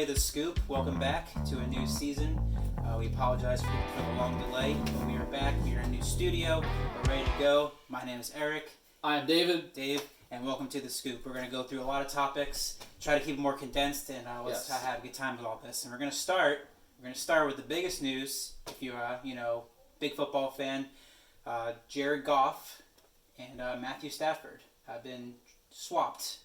everybody, the Scoop. Welcome back to a new season. We apologize for the long delay, but we are back. We are in a new studio. We're ready to go. My name is Eric. I'm David. And welcome to the Scoop. We're going to go through a lot of topics, try to keep it more condensed, and let's have a good time with all this. And we're going to start with the biggest news. If you're big football fan, Jared Goff and Matthew Stafford have been swapped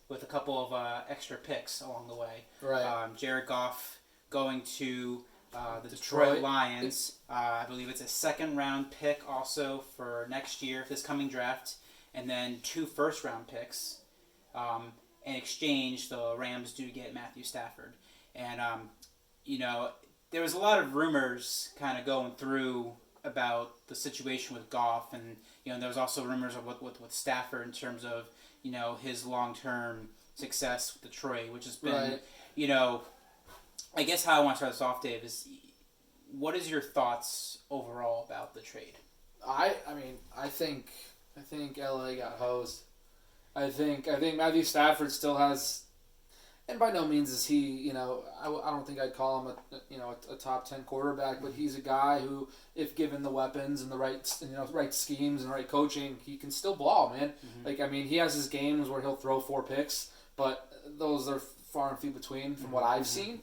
with a couple of extra picks along the way. Right. Jared Goff going to the Detroit Lions. I believe it's a second-round pick also for next year, this coming draft, and then 2 first-round picks. In exchange, the Rams do get Matthew Stafford. And, there was a lot of rumors kind of going through about the situation with Goff, and there was also rumors of with Stafford in terms of his long-term success with Detroit, which has been I guess how I want to start this off, Dave, is what is your thoughts overall about the trade? I think LA got hosed. I think Matthew Stafford still has, and by no means is he, I don't think I'd call him a top 10 quarterback, but he's a guy who, if given the weapons and the right schemes and right coaching, he can still ball, man. Mm-hmm. He has his games where he'll throw 4 picks, but those are far and few between from what I've seen.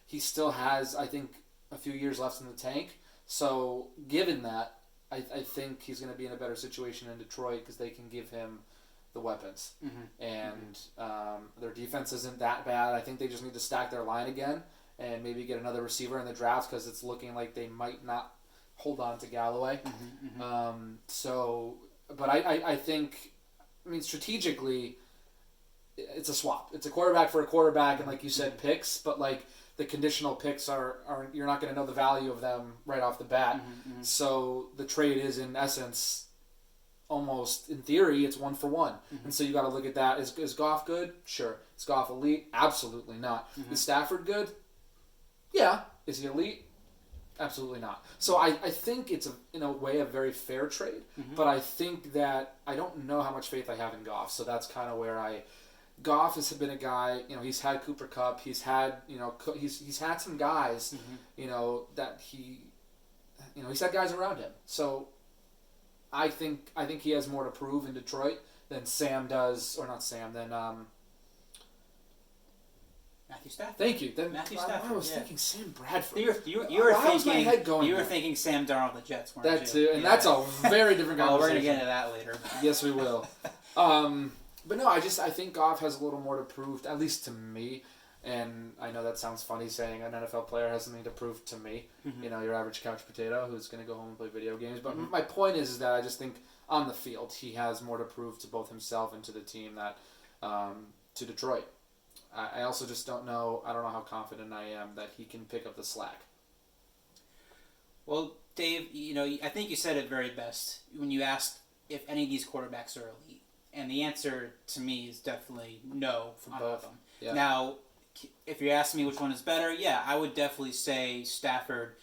He still has, I think, a few years left in the tank. So given that, I think he's going to be in a better situation in Detroit because they can give him the weapons. Mm-hmm. And their defense isn't that bad. I think they just need to stack their line again and maybe get another receiver in the draft because it's looking like they might not hold on to Galloway. Mm-hmm. But I think, strategically, it's a swap. It's a quarterback for a quarterback, and like you said, picks, but the conditional picks are you're not going to know the value of them right off the bat. Mm-hmm. So the trade is, in essence, almost, in theory, it's 1 for 1. Mm-hmm. And so you got to look at that. Is Goff good? Sure. Is Goff elite? Absolutely not. Mm-hmm. Is Stafford good? Yeah. Is he elite? Absolutely not. So I think it's, in a way, a very fair trade. Mm-hmm. But I think that I don't know how much faith I have in Goff. So that's kind of where Goff has been a guy, he's had Cooper Kupp, he's had, he's had some guys, mm-hmm. That he's had guys around him. So I think he has more to prove in Detroit than Sam does, or not Sam, than Matthew Stafford. Thank you. Matthew Stafford. I was thinking Sam Bradford. You were thinking Sam Darnold, the Jets, weren't you? That too, and that's a very different conversation. We're gonna get into that later. Yes, we will. But no, I think Goff has a little more to prove, at least to me. And I know that sounds funny saying an NFL player has something to prove to me. Mm-hmm. Your average couch potato who's going to go home and play video games. But mm-hmm. my point is that I just think on the field he has more to prove to both himself and to the team that to Detroit. I also just don't know. I don't know how confident I am that he can pick up the slack. Well, Dave, I think you said it very best when you asked if any of these quarterbacks are elite. And the answer to me is definitely no for both of them. Yeah. Now, if you're asking me which one is better, I would definitely say Stafford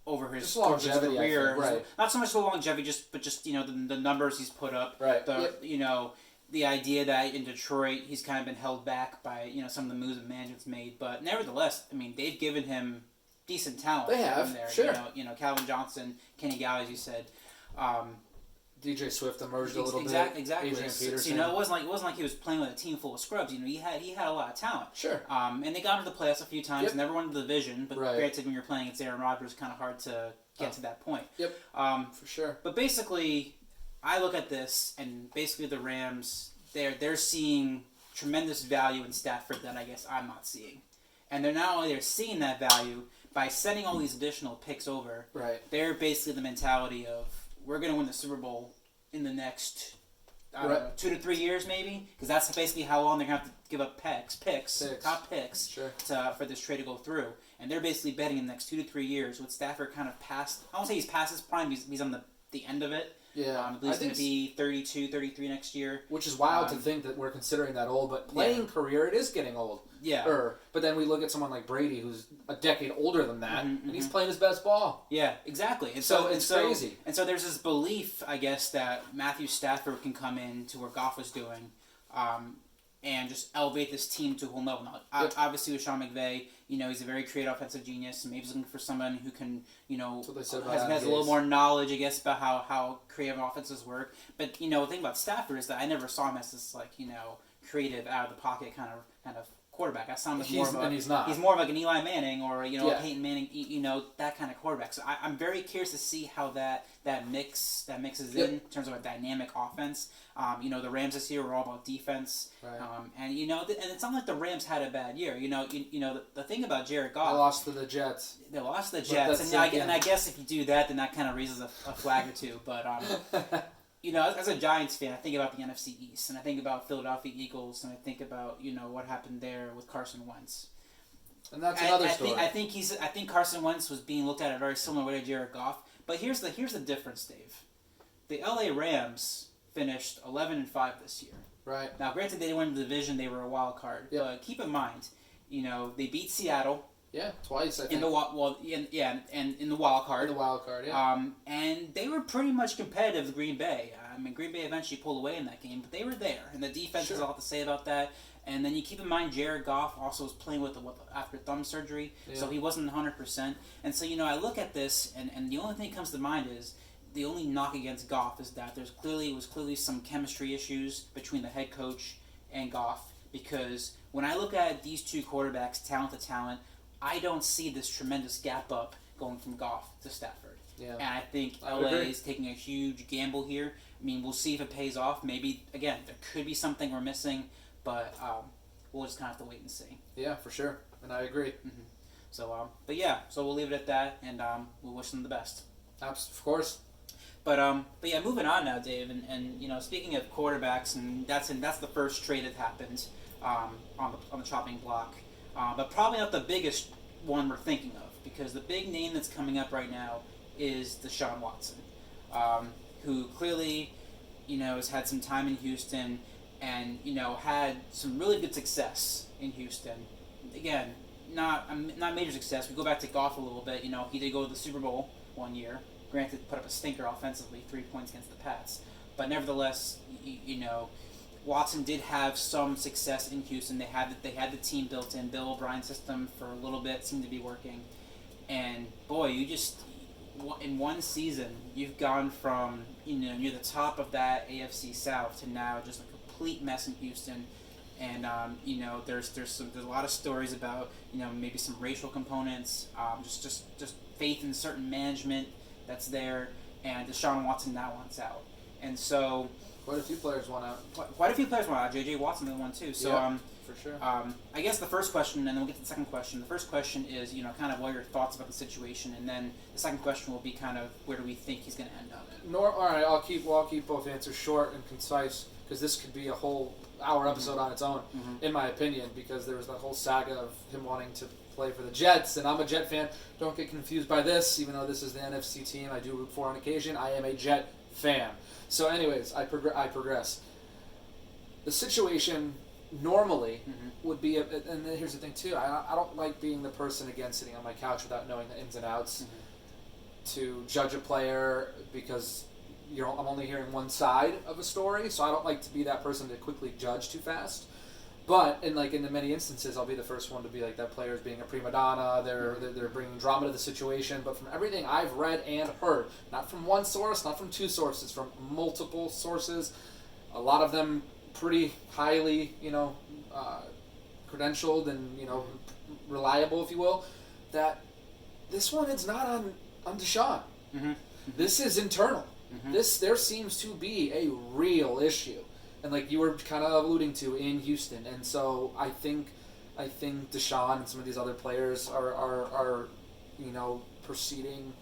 over his longevity, career. I think, right. Not so much the longevity, but the numbers he's put up. Right. The idea that in Detroit he's kind of been held back by some of the moves that management's made. But nevertheless, they've given him decent talent. They have, in there. Sure. Calvin Johnson, Kenny Galloway, as you said. DJ Swift emerged a little bit. Exactly. Adrian Peterson. It wasn't like he was playing with a team full of scrubs. He had a lot of talent. Sure. And they got into the playoffs a few times. Never won the division, but granted, when you're playing against Aaron Rodgers, kind of hard to get to that point. Yep. For sure. But basically, I look at this, and basically the Rams, they're seeing tremendous value in Stafford that I guess I'm not seeing, and they're seeing that value by sending all these additional picks over. Right. They're basically the mentality of, we're going to win the Super Bowl in the next, I don't know, 2 to 3 years maybe, because that's basically how long they're going to have to give up top picks, sure. For this trade to go through. And they're basically betting in the next 2 to 3 years with Stafford kind of past, I won't say he's past his prime, he's on the end of it. Yeah. I believe he's going to be 32, 33 next year. Which is wild to think that we're considering that old, but playing career, it is getting old. Yeah. But then we look at someone like Brady, who's a decade older than that, and he's playing his best ball. Yeah, exactly. And so it's crazy. And so there's this belief, I guess, that Matthew Stafford can come in to where Goff was doing, and just elevate this team to a whole level. Now, obviously with Sean McVay, he's a very creative offensive genius, and maybe he's looking for someone who can, has a little more knowledge, I guess, about how creative offenses work. But, the thing about Stafford is that I never saw him as this, creative, out of the pocket kind of quarterback. I saw him as more of he's not. He's more of like an Eli Manning or a Peyton Manning, that kind of quarterback. So I'm very curious to see how that mixes in terms of a dynamic offense. The Rams this year were all about defense, right. And it's not like the Rams had a bad year. The thing about Jared Goff, they lost to the Jets. They lost to the Jets, and I guess if you do that, then that kind of raises a flag or two. But as a Giants fan, I think about the NFC East, and I think about Philadelphia Eagles, and I think about what happened there with Carson Wentz. And that's another story. I think Carson Wentz was being looked at a very similar way to Jared Goff. But here's the difference, Dave. The LA Rams finished 11-5 this year. Right. Now, granted, they didn't win the division; they were a wild card. Yep. But keep in mind, they beat Seattle. Yeah, twice, I think. In the in the wild card. In the wild card, yeah. And they were pretty much competitive with Green Bay. Green Bay eventually pulled away in that game, but they were there, and the defense has a lot to say about that. And then you keep in mind Jared Goff also was playing with after thumb surgery, so he wasn't 100%. And so I look at this, and the only thing that comes to mind is the only knock against Goff is that was clearly some chemistry issues between the head coach and Goff. Because when I look at these two quarterbacks, talent to talent, I don't see this tremendous gap up going from Goff to Stafford. Yeah. And I think LA is taking a huge gamble here. We'll see if it pays off. Maybe, again, there could be something we're missing, but we'll just kind of have to wait and see. Yeah, for sure. And I agree. Mm-hmm. So we'll leave it at that, and we'll wish them the best. Of course. But moving on now, Dave, and speaking of quarterbacks, and that's the first trade that happened on the chopping block, but probably not the biggest one we're thinking of, because the big name that's coming up right now is Deshaun Watson, who clearly has had some time in Houston and had some really good success in Houston. Again, not major success. We go back to Goff a little bit. He did go to the Super Bowl one year. Granted, put up a stinker offensively, 3 points against the Pats. But nevertheless, Watson did have some success in Houston. They had the team built in. Bill O'Brien's system for a little bit seemed to be working. And boy, in one season, you've gone from near the top of that AFC South to now just a complete mess in Houston. And there's a lot of stories about maybe some racial components, just faith in certain management that's there, and Deshaun Watson now wants out, and so quite a few players want out. Quite a few players want out. J.J. Watson the one too. So for sure. I guess the first question, and then we'll get to the second question. The first question is kind of what are your thoughts about the situation, and then the second question will be kind of where do we think he's going to end up. All right, I'll keep both answers short and concise, because this could be a whole hour episode on its own, in my opinion, because there was that whole saga of him wanting to play for the Jets, and I'm a Jet fan. Don't get confused by this, even though this is the NFC team I do root for on occasion. I am a Jet fan. So anyways, I progress. The situation normally would be, and here's the thing too, I don't like being the person, again, sitting on my couch without knowing the ins and outs to judge a player, because I'm only hearing one side of a story, so I don't like to be that person to quickly judge too fast. But in the many instances, I'll be the first one to be like, that player is being a prima donna. They're bringing drama to the situation. But from everything I've read and heard, not from one source, not from two sources, from multiple sources, a lot of them pretty highly credentialed and reliable, if you will, that this one is not on Deshaun. This is internal. There seems to be a real issue. And like you were kind of alluding to, in Houston. And so I think Deshaun and some of these other players are proceeding,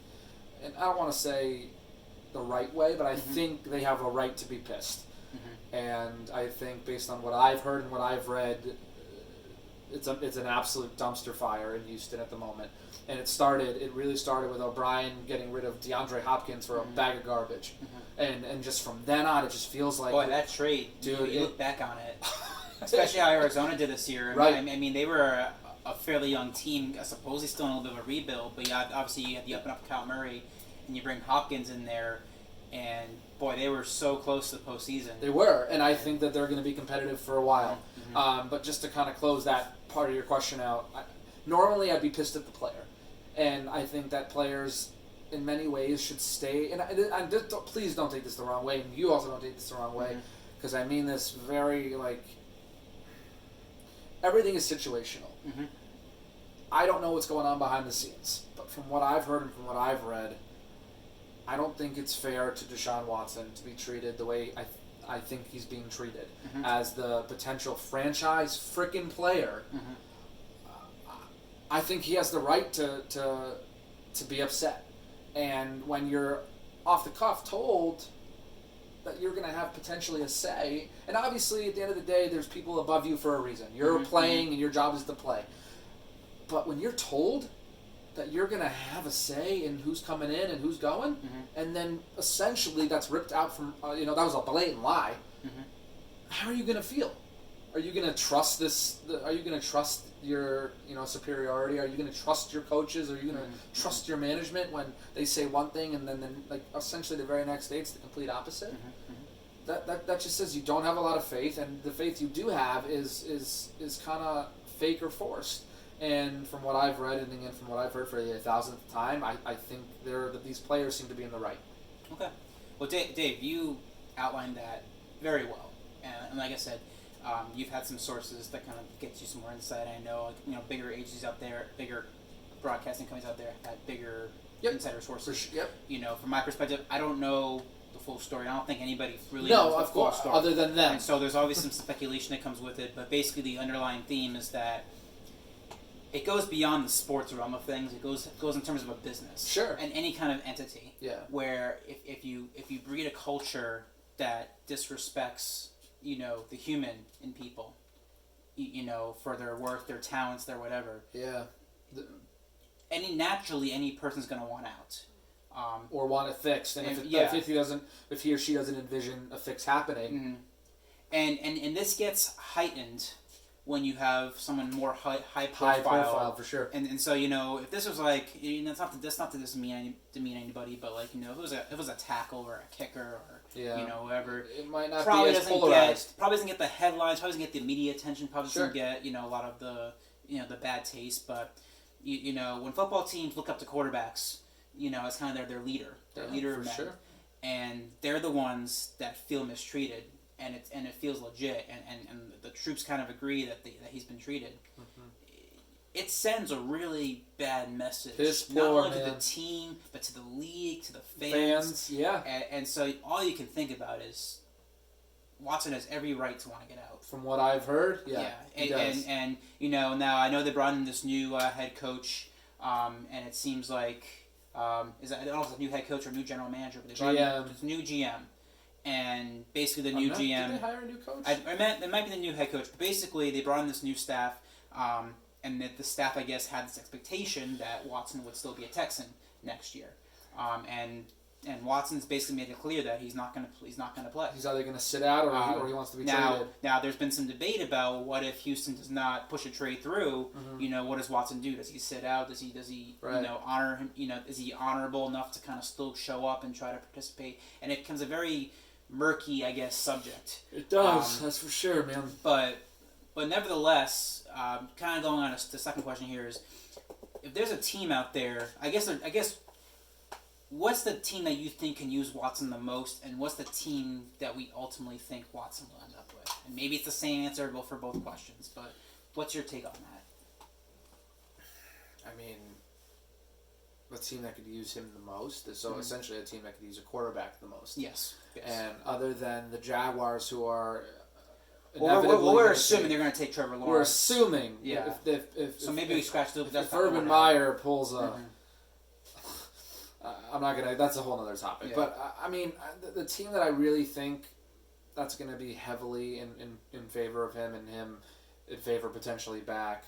and I don't want to say the right way, but I think they have a right to be pissed. And I think, based on what I've heard and what I've read, it's an absolute dumpster fire in Houston at the moment. And it really started with O'Brien getting rid of DeAndre Hopkins for a bag of garbage. And just from then on, it just feels like... Boy, that trade, dude, you look back on it. Especially how Arizona did this year. Right. I mean, they were a fairly young team, supposedly still in a little bit of a rebuild, but obviously you had the up-and-up Kyle Murray, and you bring Hopkins in there, And boy, they were so close to the postseason. They were, and I think that they're going to be competitive for a while. Mm-hmm. But just to kind of close that part of your question out, normally I'd be pissed at the player, and I think that players, in many ways, should stay. And please don't take this the wrong way, and you also don't take this the wrong way, because I mean this very everything is situational. Mm-hmm. I don't know what's going on behind the scenes, but from what I've heard and from what I've read, I don't think it's fair to Deshaun Watson to be treated the way I think he's being treated, as the potential franchise frickin' player. I think he has the right to be upset. And when you're off the cuff told that you're going to have potentially a say, and obviously at the end of the day, there's people above you for a reason. You're playing and your job is to play. But when you're told that you're going to have a say in who's coming in and who's going, and then essentially that's ripped out from, that was a blatant lie, how are you going to feel? Are you going to trust this? Are you going to trust your superiority? Are you going to trust your coaches? Are you going to trust your management when they say one thing and then essentially the very next day it's the complete opposite? That just says you don't have a lot of faith, and the faith you do have is kind of fake or forced. And from what I've read, and again from what I've heard for the 1,000th time, I think these players seem to be in the right. Okay. Well, Dave, you outlined that very well, and like I said, you've had some sources that kind of get you some more insight. I know, bigger agencies out there, bigger broadcasting companies out there have had bigger insider sources. From my perspective, I don't know the full story. I don't think anybody really knows the full story. Other than them. And so there's always some speculation that comes with it, but basically the underlying theme is that it goes beyond the sports realm of things. It goes in terms of a business. Sure. And any kind of entity. Yeah. Where if you breed a culture that disrespects, the human in people, for their worth, their talents, their whatever. Yeah. Naturally any person's gonna want out. Or want it fixed, and if he or she doesn't envision a fix happening. And this gets heightened when you have someone more high profile. High profile, for sure. And so, if this was it's not to demean anybody, but if it was a tackle or a kicker or whatever, it might not probably be as polarized. Probably doesn't get the headlines, probably doesn't get the media attention, probably doesn't get a lot of the the bad taste. But when football teams look up to quarterbacks, it's kind of their leader, leader of men, sure. And they're the ones that feel mistreated. And it feels legit, and the troops kind of agree that he's been treated. It sends a really bad message, not only to the team, but to the league, to the fans. And so all you can think about is Watson has every right to want to get out. From what I've heard, And now I know they brought in this new head coach, and it seems like I don't know if it's a new head coach or a new general manager, but they brought in this new GM. And basically the new GM... Did they hire a new coach? It might be the new head coach. But basically they brought in this new staff, and that the staff, I guess, had this expectation that Watson would still be a Texan next year. And Watson's basically made it clear that he's not going to play. He's either going to sit out or he wants to be traded. Now there's been some debate about what if Houston does not push a trade through. What does Watson do? Does he sit out? Does he honor him? Is he honorable enough to kind of still show up and try to participate? And it becomes a very murky, I guess, subject. It does. That's for sure, man. But nevertheless, kind of going on to the second question here is, if there's a team out there, I guess, what's the team that you think can use Watson the most, and what's the team that we ultimately think Watson will end up with? And maybe it's the same answer for both questions, but what's your take on that? I mean, the team that could use him the most is essentially a team that could use a quarterback the most. Yes. And other than the Jaguars, who are we're assuming they're going to take Trevor Lawrence. We're assuming. Yeah. If maybe we scratch the... If Urban Meyer pulls a... I'm not going to... That's a whole other topic. Yeah. But, I mean, the team that I really think that's going to be heavily in favor of him and him in favor potentially back,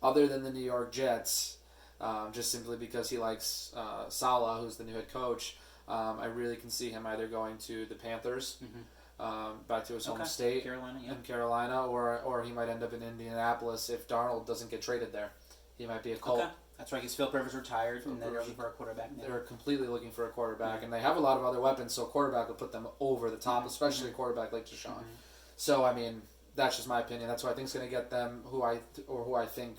other than the New York Jets, just simply because he likes Saleh, who's the new head coach, I really can see him either going to the Panthers, back to his home state, Carolina, or he might end up in Indianapolis if Darnold doesn't get traded there. He might be a Colt. That's right, because Phil Rivers retired, and then they're looking for a quarterback now. They're completely looking for a quarterback, and they have a lot of other weapons, so a quarterback would put them over the top, especially a quarterback like Deshaun. So, I mean, that's just my opinion. That's who I think is going to get them, who I think,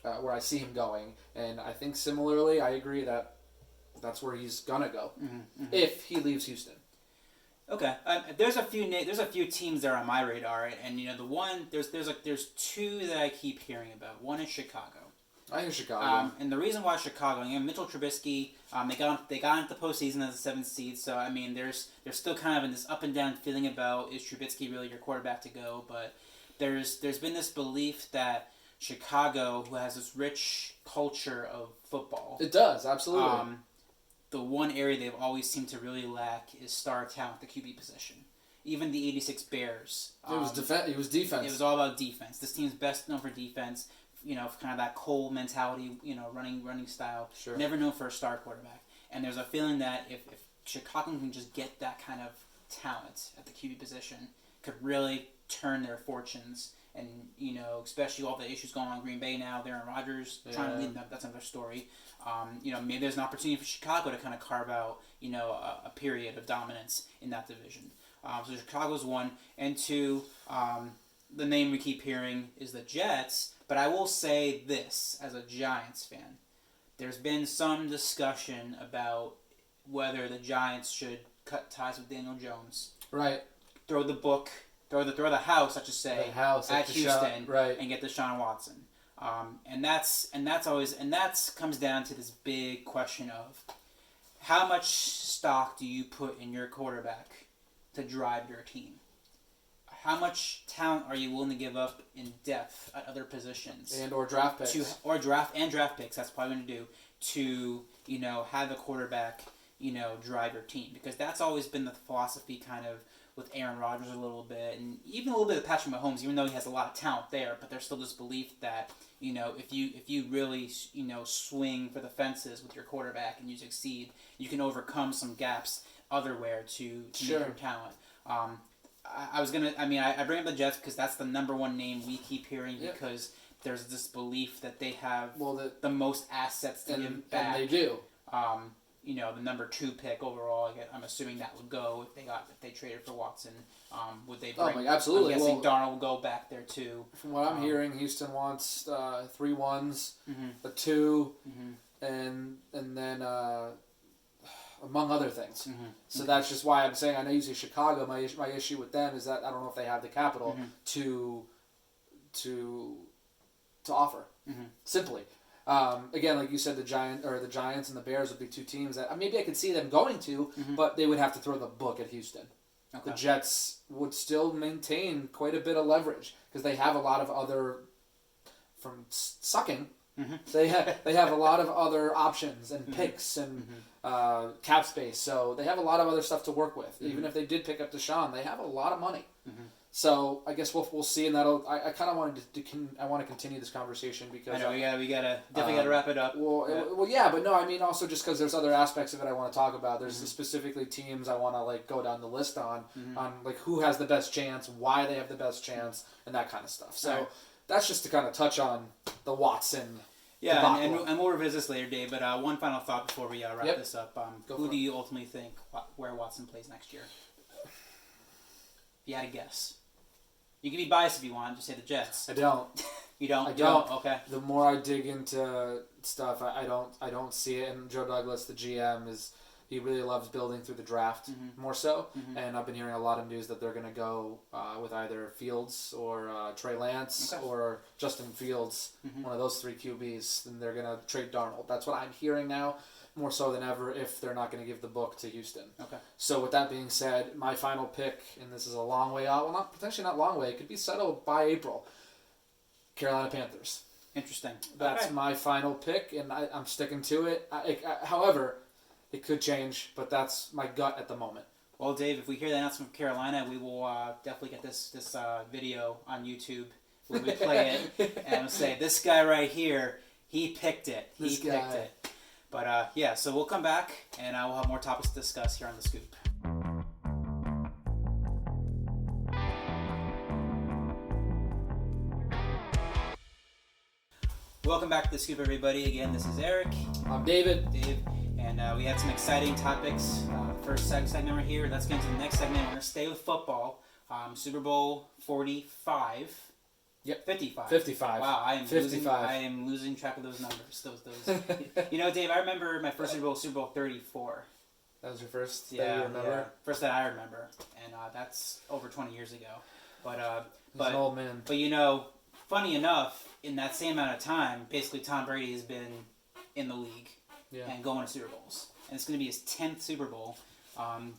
where I see him going. And I think similarly, I agree that that's where he's going to go if he leaves Houston. Okay, there's a few teams that are on my radar, and there's two that I keep hearing about. One is Chicago. I think Chicago. And the reason why Chicago, Mitchell Trubisky, they got into the postseason as a 7th seed. So I mean, there's still kind of in this up and down feeling about, is Trubisky really your quarterback to go? But there's been this belief that Chicago, who has this rich culture of football, it does absolutely. The one area they've always seemed to really lack is star talent at the QB position. Even the '86 Bears. It was defense. It was all about defense. This team's best known for defense. Kind of that cold mentality, running style. Sure. Never known for a star quarterback. And there's a feeling that if Chicago can just get that kind of talent at the QB position, could really turn their fortunes. And, especially all the issues going on in Green Bay now, Aaron Rodgers trying to lead them, that's another story. Maybe there's an opportunity for Chicago to kind of carve out, a period of dominance in that division. So Chicago's one. And two, the name we keep hearing is the Jets. But I will say this, as a Giants fan, there's been some discussion about whether the Giants should cut ties with Daniel Jones. Right. Throw the house, I should say, at Houston, right, and get Deshaun Watson. And that comes down to this big question of how much stock do you put in your quarterback to drive your team? How much talent are you willing to give up in depth at other positions or draft picks? Draft picks. That's probably going to do to have a quarterback drive your team, because that's always been the philosophy kind of with Aaron Rodgers a little bit, and even a little bit of Patrick Mahomes, even though he has a lot of talent there. But there's still this belief that if you really swing for the fences with your quarterback and you succeed, you can overcome some gaps otherwhere to make your talent. I bring up the Jets because that's the number one name we keep hearing, because there's this belief that they have the most assets to give back. And they do. The number 2 pick overall. I'm assuming that would go if they traded for Watson. Would they bring? Absolutely. I'm guessing Darnold will go back there too. From what I'm hearing, Houston wants 3 1s, a 2, and then among other things. So that's just why I'm saying, I know you say Chicago. My issue with them is that I don't know if they have the capital to offer. Simply. Again, like you said, the Giants and the Bears would be 2 teams that maybe I could see them going to, but they would have to throw the book at Houston. Okay. The Jets would still maintain quite a bit of leverage because they have a lot of other, from sucking, they have a lot of other options and picks and cap space. So they have a lot of other stuff to work with. Even if they did pick up Deshaun, they have a lot of money. So I guess we'll see, and I kind of wanted I want to continue this conversation because I know we gotta wrap it up. But no, I mean also just because there's other aspects of it I want to talk about. There's specifically teams I want to go down the list on who has the best chance, why they have the best chance, and that kind of stuff. So that's just to kind of touch on the Watson. Yeah, and we'll revisit this later, Dave. But one final thought before we wrap this up: who do you ultimately think where Watson plays next year? If you had to guess. You can be biased if you want. Just say the Jets. I don't. You don't. I don't. Okay. The more I dig into stuff, I don't see it. And Joe Douglas, the GM, he really loves building through the draft more so. And I've been hearing a lot of news that they're going to go with either Fields or Trey Lance or Justin Fields, one of those 3 QBs. And they're going to trade Darnold. That's what I'm hearing now, more so than ever, if they're not going to give the book to Houston. Okay. So with that being said, my final pick, and this is a long way out, well, potentially not long way, it could be settled by April, Carolina Panthers. Interesting. That's my final pick, and I'm sticking to it. However, it could change, but that's my gut at the moment. Well, Dave, if we hear the announcement from Carolina, we will definitely get this video on YouTube where we play it and say, this guy right here, he picked it. He picked it. But so we'll come back and we'll have more topics to discuss here on The Scoop. Welcome Welcome back to The Scoop, everybody. Again, this is Eric. I'm David. And we had some exciting topics. First segment right here. Let's get into the next segment. We're going to stay with football. Super Bowl 45. Yep. 55. 55. Wow, I I am losing track of those numbers. Those. Dave, I remember my first Super Bowl 34. That was your first that Yeah, you remember? yeah. First that I remember. And that's over 20 years ago. But He's an old man. But funny enough, in that same amount of time, basically Tom Brady has been in the league and going to Super Bowls. And it's going to be his 10th Super Bowl.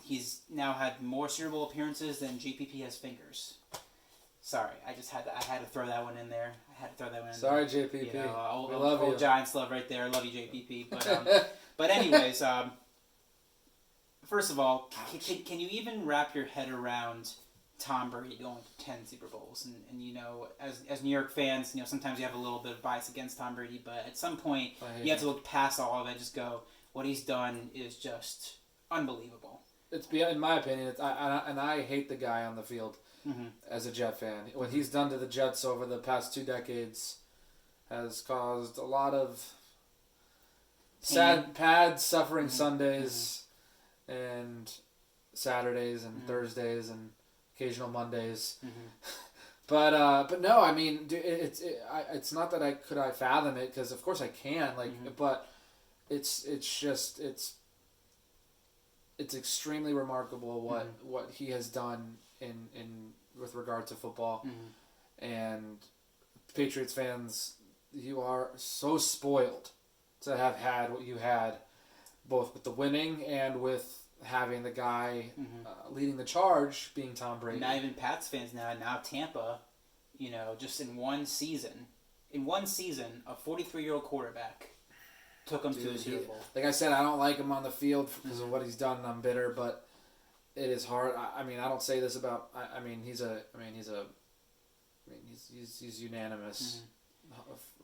He's now had more Super Bowl appearances than JPP has fingers. Sorry, I had to throw that one in there. Sorry, JPP. We love you. Old Giants love right there. Love you, JPP. But anyways, first of all, can you even wrap your head around Tom Brady going to 10 Super Bowls? And as New York fans, sometimes you have a little bit of bias against Tom Brady, but at some point you have to look past all of it and just go, what he's done is just unbelievable. It's beyond, in my opinion, I hate the guy on the field as a Jet fan. What he's done to the Jets over the past 2 decades has caused a lot of sad, suffering Sundays and Saturdays and Thursdays and occasional Mondays. But no, I mean, it's not that I fathom it, because of course I can, but it's extremely remarkable what he has done in with regard to football. And Patriots fans, you are so spoiled to have had what you had, both with the winning and with having the guy leading the charge being Tom Brady. Not even Pats fans now Tampa, just in one season, a 43-year-old quarterback took him to the Super Bowl. Like I said, I don't like him on the field because of what he's done, and I'm bitter, but it is hard. I mean, I don't say this about. He's unanimous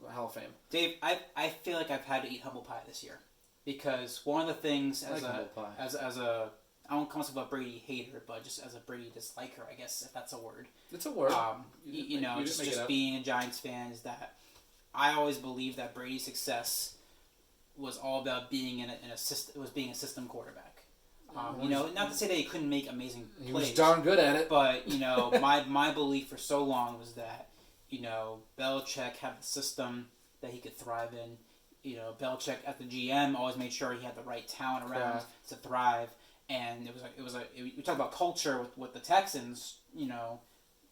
Hall of Fame. Dave, I feel like I've had to eat humble pie this year, because one of the things as a I won't call myself a Brady hater, but just as a Brady disliker, I guess, if that's a word. It's a word. Just being a Giants fan is that I always believed that Brady's success was all about being being a system quarterback. Not to say that he couldn't make amazing plays. He was darn good at it. But, my belief for so long was that, Belichick had the system that he could thrive in. Belichick at the GM always made sure he had the right talent around to thrive. And we talk about culture with the Texans,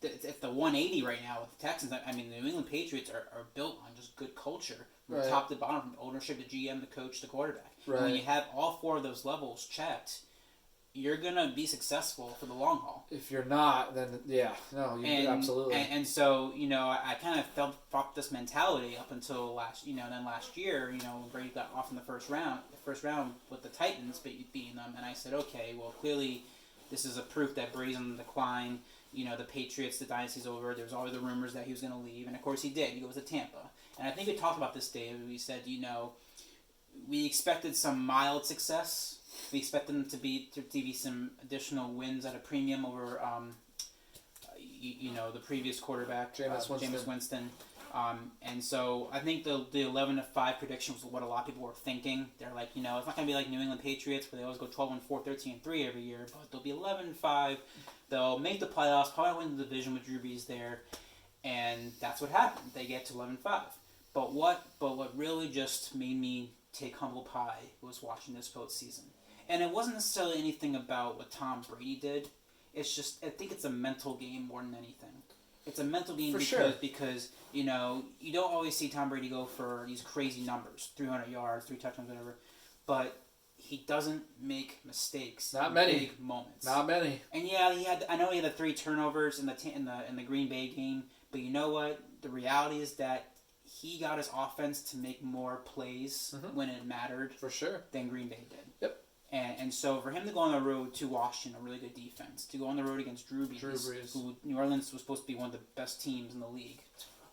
it's the 180 right now with the Texans. I mean, the New England Patriots are built on just good culture, from top to bottom, from ownership to GM, the coach, the quarterback. Right. And when you have all 4 of those levels checked, you're gonna be successful for the long haul. If you're not, then absolutely. And so I kind of felt this mentality up until last year, when Brady got off in the first round with the Titans beating them, and I said, okay, well, clearly this is a proof that Brady's on the decline. The Patriots, the dynasty's over. There's always the rumors that he was going to leave, and of course he did. He goes to Tampa, and I think we talked about this, Dave. We said, we expected some mild success. We expect them to be some additional wins at a premium over, the previous quarterback, Jameis Winston. And so I think the 11-5 prediction was what a lot of people were thinking. They're like, it's not going to be like New England Patriots where they always go 12-4, 13-3 every year, but they'll be 11-5. They'll make the playoffs, probably win the division with Drew Brees there, and that's what happened. They get to 11-5. But what really just made me take humble pie was watching this postseason. And it wasn't necessarily anything about what Tom Brady did. It's just, I think it's a mental game more than anything. It's a mental game because you don't always see Tom Brady go for these crazy numbers, 300 yards, 3 touchdowns, whatever. But he doesn't make mistakes. Not many big moments. Not many. And I know he had the 3 turnovers in the Green Bay game. But you know what? The reality is that he got his offense to make more plays when it mattered. For sure. Than Green Bay did. Yep. And so for him to go on the road to Washington, a really good defense, to go on the road against Drew Brees, who New Orleans was supposed to be one of the best teams in the league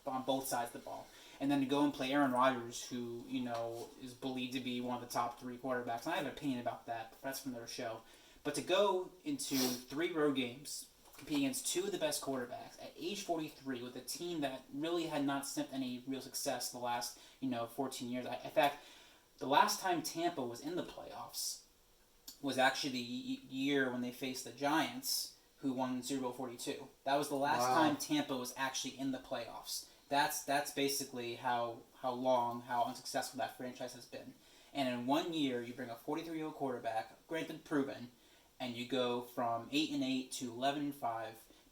on both sides of the ball, and then to go and play Aaron Rodgers, who is believed to be one of the top 3 quarterbacks. And I have an opinion about that, but that's from their show. But to go into 3 road games, competing against two of the best quarterbacks at age 43 with a team that really had not sniffed any real success the last 14 years. In fact, the last time Tampa was in the playoffs was actually the year when they faced the Giants, who won Super Bowl 42. That was the last time Tampa was actually in the playoffs. That's basically how unsuccessful that franchise has been. And in 1 year, you bring a 43-year-old quarterback, granted proven, and you go from 8-8 to 11-5,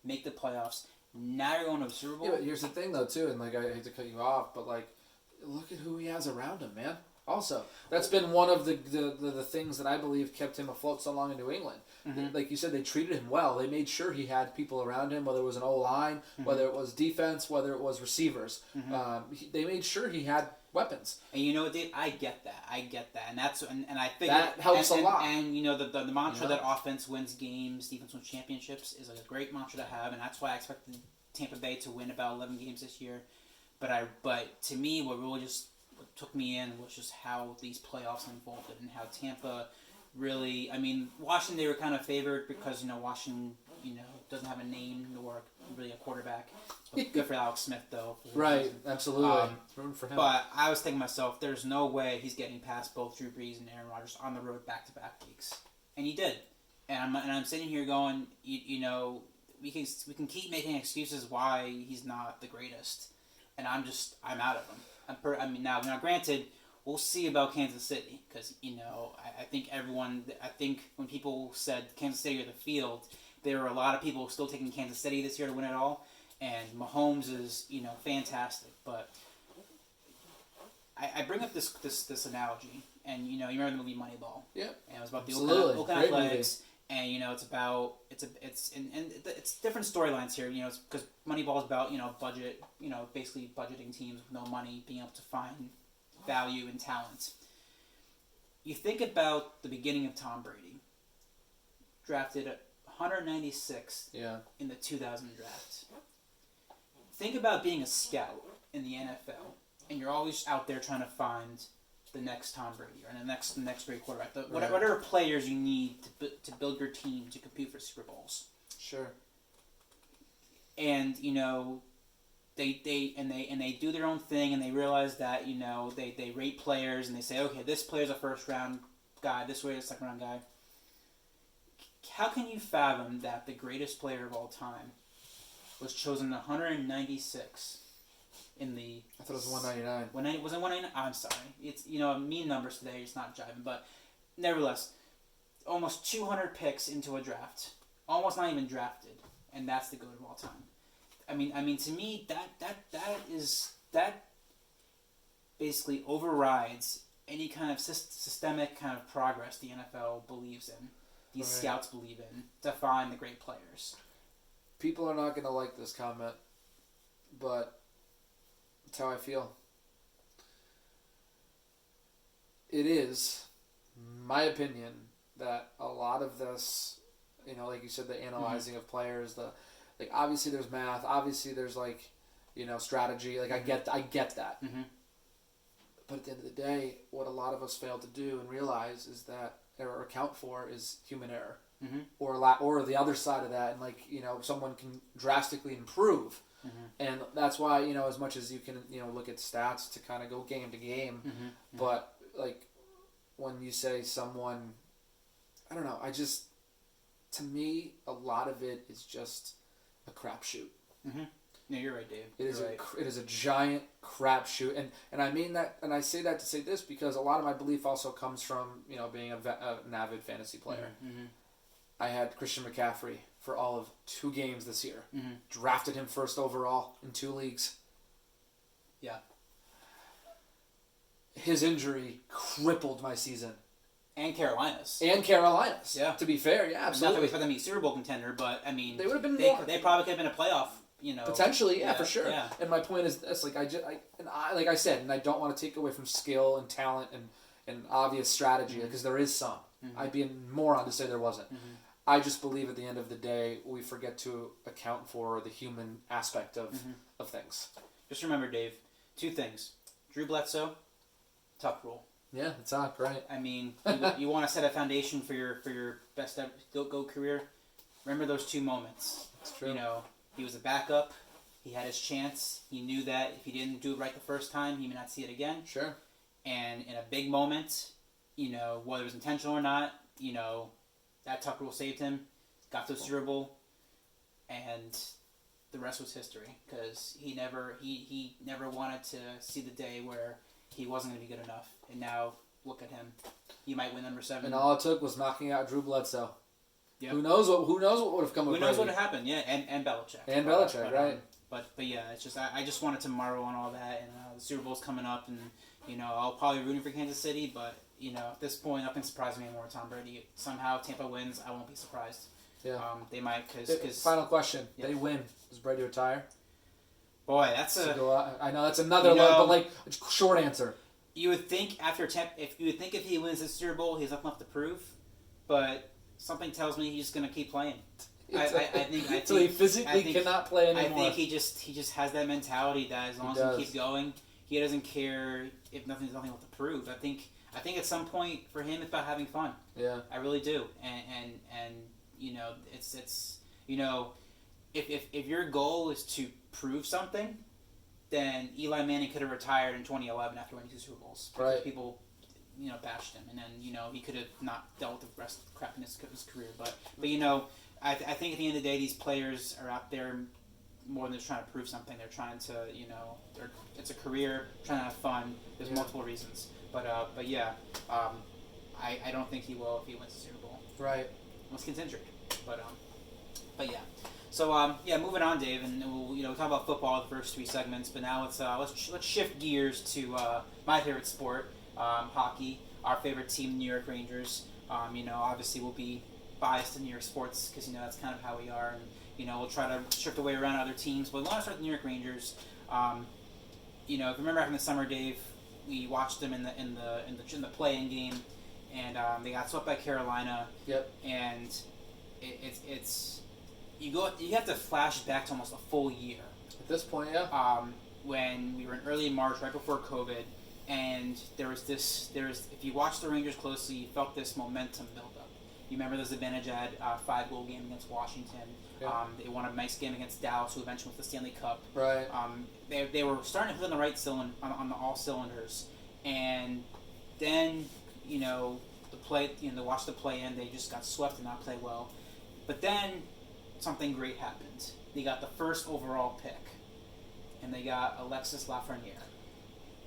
make the playoffs. Now you're going to a Super Bowl. Yeah, but here's the thing, though, too, and I hate to cut you off, but look at who he has around him, man. Also, that's been one of the things that I believe kept him afloat so long in New England. Mm-hmm. Like you said, they treated him well. They made sure he had people around him, whether it was an O-line, whether it was defense, whether it was receivers. They made sure he had weapons. And you know what, Dave? I get that, and I think that helps a lot. And the mantra that offense wins games, defense wins championships is a great mantra to have, and that's why I expected Tampa Bay to win about 11 games this year. But to me, what took me in was just how these playoffs unfolded and how Tampa really. I mean, Washington, they were kind of favored because Washington doesn't have a name nor really a quarterback. But good for Alex Smith though. Right, absolutely. Rooting for him. But I was thinking to myself, there's no way he's getting past both Drew Brees and Aaron Rodgers on the road back-to-back weeks, and he did. And I'm sitting here going, we can keep making excuses why he's not the greatest, and I'm out of him. Now granted, we'll see about Kansas City because I think when people said Kansas City or the field, there were a lot of people still taking Kansas City this year to win it all, and Mahomes is fantastic. But I bring up this analogy, and you remember the movie Moneyball? Yeah. And it was about the Oakland Athletics, and it's different storylines here. Because Moneyball is about budget, basically budgeting teams with no money being able to find value and talent. You think about the beginning of Tom Brady, drafted 196th in the 2000 draft. Think about being a scout in the NFL, and you're always out there trying to find the next Tom Brady or the next great quarterback. Whatever players you need to build your team to compete for Super Bowls. Sure. And they do their own thing, and they realize that they rate players, and they say, okay, this player's a first round guy, this way a second round guy. How can you fathom that the greatest player of all time was chosen 196 in the... I thought it was 199. Was it 199? I'm sorry. It's, mean numbers today, it's not jiving. But nevertheless, almost 200 picks into a draft. Almost not even drafted. And that's the GOAT of all time. I mean, to me, that basically overrides any kind of systemic kind of progress the NFL believes in. These scouts believe in to find the great players. People are not going to like this comment, but it's how I feel. It is my opinion that a lot of this, like you said, the analyzing of players, obviously there's math, obviously there's strategy. I get that. Mm-hmm. But at the end of the day, what a lot of us fail to do and realize is that or account for is human error, or the other side of that, and someone can drastically improve, and that's why as much as you can look at stats to kind of go game to game, but when you say someone, I don't know, to me a lot of it is just a crapshoot. No, you're right, Dave. It is a giant crapshoot, and I mean that, and I say that to say this because a lot of my belief also comes from being an avid fantasy player. I had Christian McCaffrey for all of 2 games this year. Drafted him first overall in 2 leagues. Yeah. His injury crippled my season. And Carolina's. Yeah. To be fair, yeah, absolutely. Not that we expect them to be Super Bowl contender, but I mean, they would have been They probably could have been a playoff. Potentially, yeah, for sure. Yeah. And my point is this: like I said, and I don't want to take away from skill and talent and obvious strategy because there is some. I'd be a moron to say there wasn't. I just believe at the end of the day we forget to account for the human aspect of things. Just remember, Dave, 2 things: Drew Bledsoe, tough rule. Yeah, it's not right. I mean, you want to set a foundation for your best go career. remember those 2 moments. It's true. You know, he was a backup. He had his chance. He knew that if he didn't do it right the first time, he may not see it again. Sure. And in a big moment, you know, whether it was intentional or not, you know, that Tucker Rule saved him. Got to the Super Bowl, and the rest was history. Because he never wanted to see the day where he wasn't going to be good enough. And now look at him. He might win number 7. And all it took was knocking out Drew Bledsoe. Yep. Who knows what would have come with Who knows Brady. what happened? Yeah, and Belichick. And Belichick, right? But yeah, it's just I just wanted to marvel on all that, and the Super Bowl's coming up, and you know I'll probably be rooting for Kansas City, but you know at this point nothing surprises me anymore. Tom Brady somehow Tampa wins, I won't be surprised. Yeah, they might because final question: yeah. They win. Does Brady retire? Boy, that's I know that's another level, but like short answer. You would think if he wins the Super Bowl, he's nothing left to prove, but something tells me he's just gonna keep playing. I think so he physically cannot play anymore. I think he just has that mentality that as long as he keeps going, he doesn't care if nothing left to prove. I think at some point for him it's about having fun. Yeah, I really do. And you know it's you know if your goal is to prove something, then Eli Manning could have retired in 2011 after winning 2 Super Bowls. Right. People bashed him, and then he could have not dealt with the rest of the crap in his career. But I think at the end of the day, these players are out there more than just trying to prove something. They're trying to, it's a career, trying to have fun. There's multiple reasons. But yeah, I don't think he will if he wins the Super Bowl. Right. Unless he gets injured. But yeah. So moving on, Dave, and we'll talk about football the first 3 segments. But now let's shift gears to my favorite sport, hockey. Our favorite team, New York Rangers. Obviously we'll be biased to New York sports because that's kind of how we are, and we'll try to shift away around other teams. But we want to start with the New York Rangers. If you remember back in the summer, Dave, we watched them in the play-in game, and they got swept by Carolina. Yep. And it's you have to flash back to almost a full year. At this point, yeah. When we were in early March, right before COVID, and there was if you watched the Rangers closely, you felt this momentum build up. You remember the Zibanejad 5-goal game against Washington. Yeah. They won a nice game against Dallas, who eventually won the Stanley Cup. Right. They were starting to hit on the right cylinder, on the all cylinders, and then they watched the play in. They just got swept and not play well. But then something great happened. They got the first overall pick, and they got Alexis Lafreniere.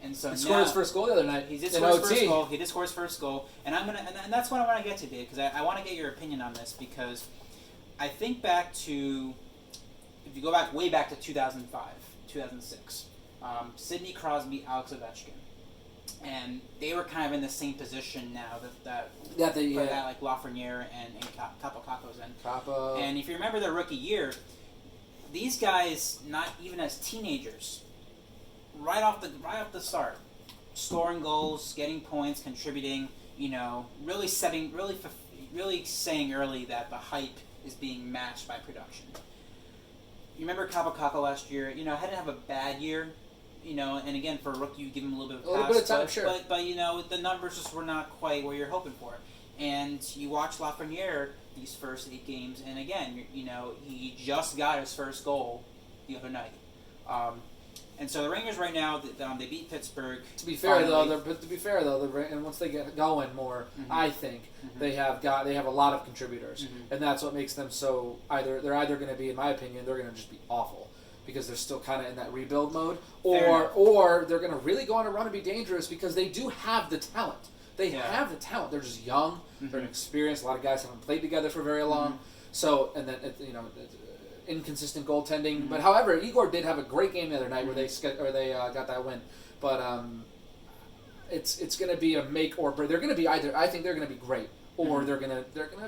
And so he scored his first goal the other night. He did score his first goal. He did score his first goal, and that's what I want to get to, Dave, because I want to get your opinion on this, because I think back to, if you go way back to 2005, 2006, Sidney Crosby, Alex Ovechkin, and they were kind of in the same position now that like Lafreniere and Capo's in. Capo. And if you remember their rookie year, these guys, not even as teenagers, right off the start, scoring goals, getting points, contributing, really saying early that the hype is being matched by production. You remember Capo last year, hadn't have a bad year, and again, for a rookie, you give him a little bit of pass, bit of time, sure. But the numbers just were not quite where you're hoping for. And you watch Lafreniere these first 8 games, and again, he just got his first goal the other night. And so the Rangers right now, they beat Pittsburgh. To be fair though, and once they get going more, I think they have a lot of contributors, and that's what makes them so they're either going to be, in my opinion, they're going to just be awful because they're still kind of in that rebuild mode, or they're going to really go on a run and be dangerous because they do have the talent. They have the talent. They're just young. They're inexperienced. A lot of guys haven't played together for very long. So, and then inconsistent goaltending. But however, Igor did have a great game the other night where they got that win. But it's going to be a make or break. They're going to be either. I think they're going to be great, or they're going to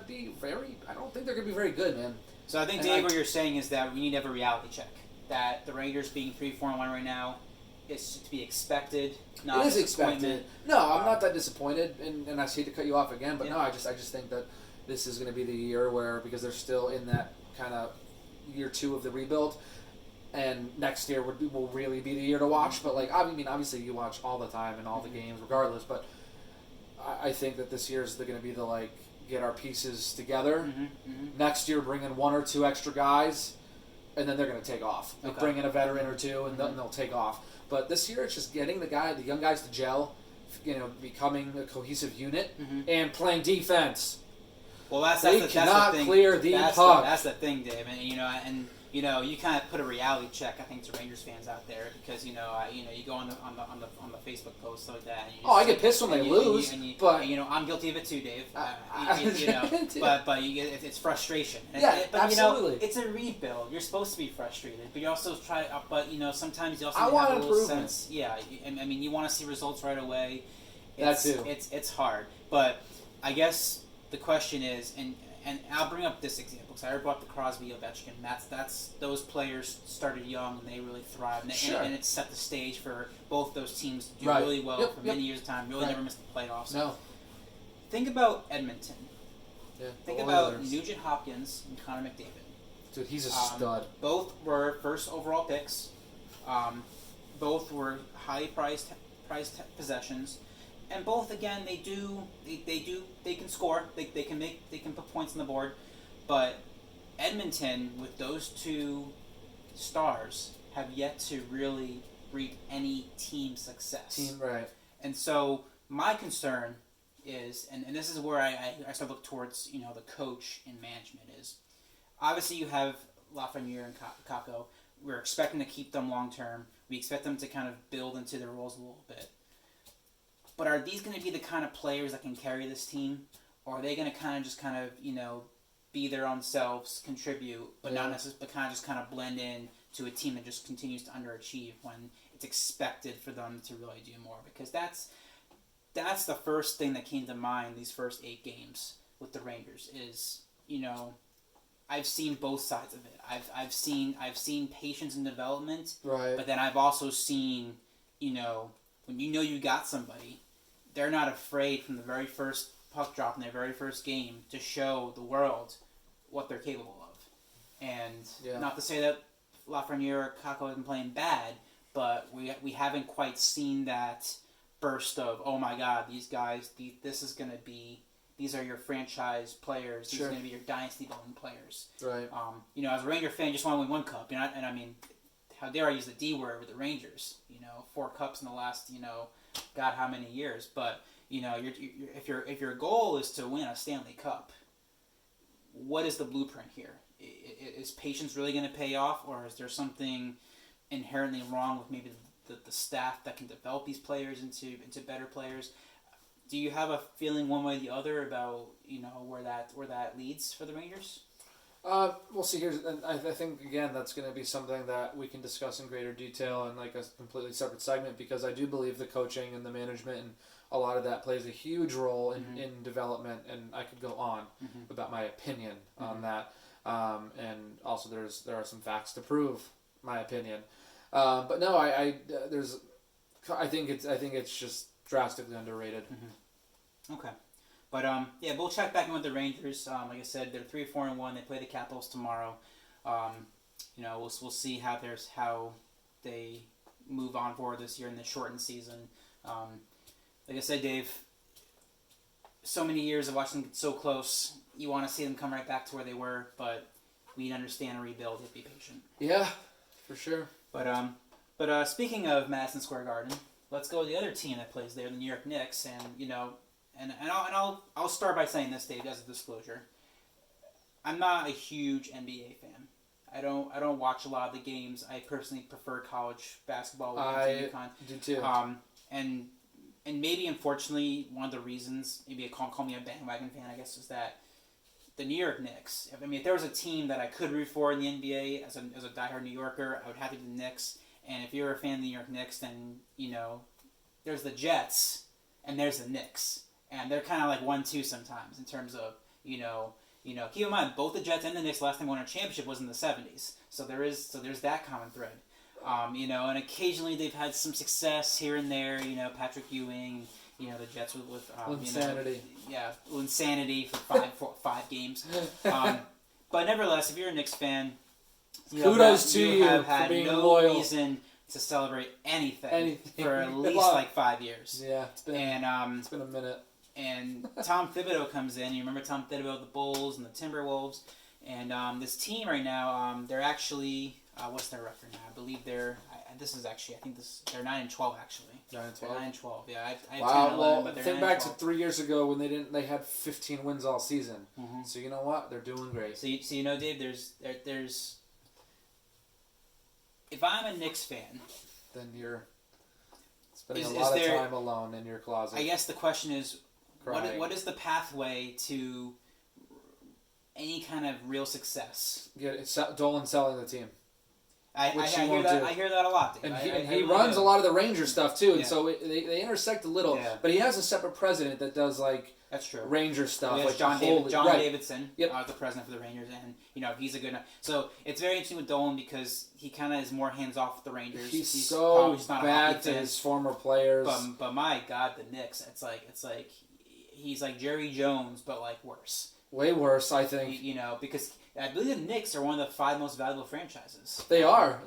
be very. I don't think they're going to be very good, man. So I think, Dave, what you're saying is that we need to have a reality check. That the Rangers being 3-4-1 right now is to be expected. Not it is expected. No, I'm not that disappointed, and I hate to cut you off again, but no, I just think that this is going to be the year where, because they're still in that kind of year 2 of the rebuild, and next year will really be the year to watch. But obviously you watch all the time and all the games regardless. But I think that this year is going to be the get our pieces together. Mm-hmm. Next year, bring in 1 or 2 extra guys, and then they're going to take off. Like bring in a veteran or 2, and then they'll take off. But this year, it's just getting the young guys to gel, becoming a cohesive unit, and playing defense. Well, that's the thing. Clear the puck. That's the thing, Dave. And you kind of put a reality check, I think, to Rangers fans out there because you go on the Facebook posts like that. And I get pissed when they lose, but I'm guilty of it too, Dave. But you get it's frustration. But absolutely. It's a rebuild. You're supposed to be frustrated, but you also try. But sometimes you also have a little improvement. sense. Yeah, I mean, you want to see results right away. That too. It's hard, but I guess the question is, and I'll bring up this example because I already brought up the Crosby Ovechkin. That's those players started young and they really thrived, and it set the stage for both those teams to do really well for many years of time. Really never missed the playoffs. No. Think about Edmonton. Yeah. Think about Nugent Hopkins and Connor McDavid. Dude, he's a stud. Both were first overall picks. Both were highly priced possessions. And both, again, they can score. They can put points on the board, but Edmonton with those 2 stars have yet to really reap any team success. Right. And so my concern is, and this is where I start to look towards the coach and management is, obviously you have Lafreniere and Kakko. We're expecting to keep them long term. We expect them to kind of build into their roles a little bit. But are these going to be the kind of players that can carry this team? Or are they going to kind of be their own selves, contribute, but not necessarily, but kind of blend in to a team that just continues to underachieve when it's expected for them to really do more? Because that's the first thing that came to mind these first 8 games with the Rangers is, I've seen both sides of it. I've seen patience and development, right? But then I've also seen, when you got somebody, they're not afraid from the very first puck drop in their very first game to show the world what they're capable of. And not to say that Lafreniere or Kakko have been playing bad, but we haven't quite seen that burst of, oh my God, these guys, this is going to be, these are your franchise players. These are going to be your dynasty building players. Right. As a Ranger fan, you just want to win 1 cup. And I mean, how dare I use the D word with the Rangers? 4 cups in the last, God, how many years? But if your goal is to win a Stanley Cup, what is the blueprint here? Is patience really going to pay off, or is there something inherently wrong with maybe the staff that can develop these players into better players? Do you have a feeling one way or the other about where that leads for the Rangers? We'll see. I think again that's going to be something that we can discuss in greater detail in like a completely separate segment, because I do believe the coaching and the management and a lot of that plays a huge role in development, and I could go on about my opinion on that. And also there are some facts to prove my opinion. But no, I think it's just drastically underrated. Okay. But we'll check back in with the Rangers. Like I said, they're 3-4-1. They play the Capitals tomorrow. We'll see how they move on forward this year in the shortened season. Like I said, Dave, so many years of watching them so close. You want to see them come right back to where they were, but we understand a rebuild. You'd be patient. Yeah, for sure. But speaking of Madison Square Garden, let's go to the other team that plays there, the New York Knicks, and I'll start by saying this, Dave, as a disclosure. I'm not a huge NBA fan. I don't watch a lot of the games. I personally prefer college basketball. I do too. And maybe unfortunately one of the reasons, maybe call me a bandwagon fan, I guess, is that the New York Knicks. I mean, if there was a team that I could root for in the NBA as a diehard New Yorker, I would have to be the Knicks. And if you're a fan of the New York Knicks, then there's the Jets and there's the Knicks. And they're kind of like 1-2 sometimes in terms of, keep in mind, both the Jets and the Knicks last time won a championship was in the 70s. So there's that common thread. And occasionally they've had some success here and there, Patrick Ewing, the Jets with insanity. Insanity for five games. But nevertheless, if you're a Knicks fan, kudos to you have for had being no loyal. reason to celebrate anything for at least like 5 years. Yeah, it's been a minute. and Tom Thibodeau comes in. You remember Tom Thibodeau, the Bulls and the Timberwolves, and this team right now, they're actually what's their record now? I believe they're. They're 9-12 actually. 9-12. 9-12. Yeah, I have Wow. 10-11, Well, but they're think 9-12. back to 3 years ago when they had 15 wins all season. Mm-hmm. So you know what? They're doing great. So you know, Dave, there's if I'm a Knicks fan, Then you're spending a lot of time alone in your closet. I guess the question is, crying. what is the pathway to any kind of real success? Dolan selling the team. I hear that a lot, Dave. And he runs a lot of the Ranger stuff too, and Yeah. so they intersect a little. Yeah. But he has a separate president that does like That's true. Ranger stuff. We have Like John Davidson, Yep. the president for the Rangers, and he's a good. So it's very interesting with Dolan because he kind of is more hands off with the Rangers. He's so so just not bad to his former players. But my God, the Knicks, it's like he's like Jerry Jones, but like worse. Way worse, I think. Because I believe the Knicks are one of the 5 most valuable franchises. They are.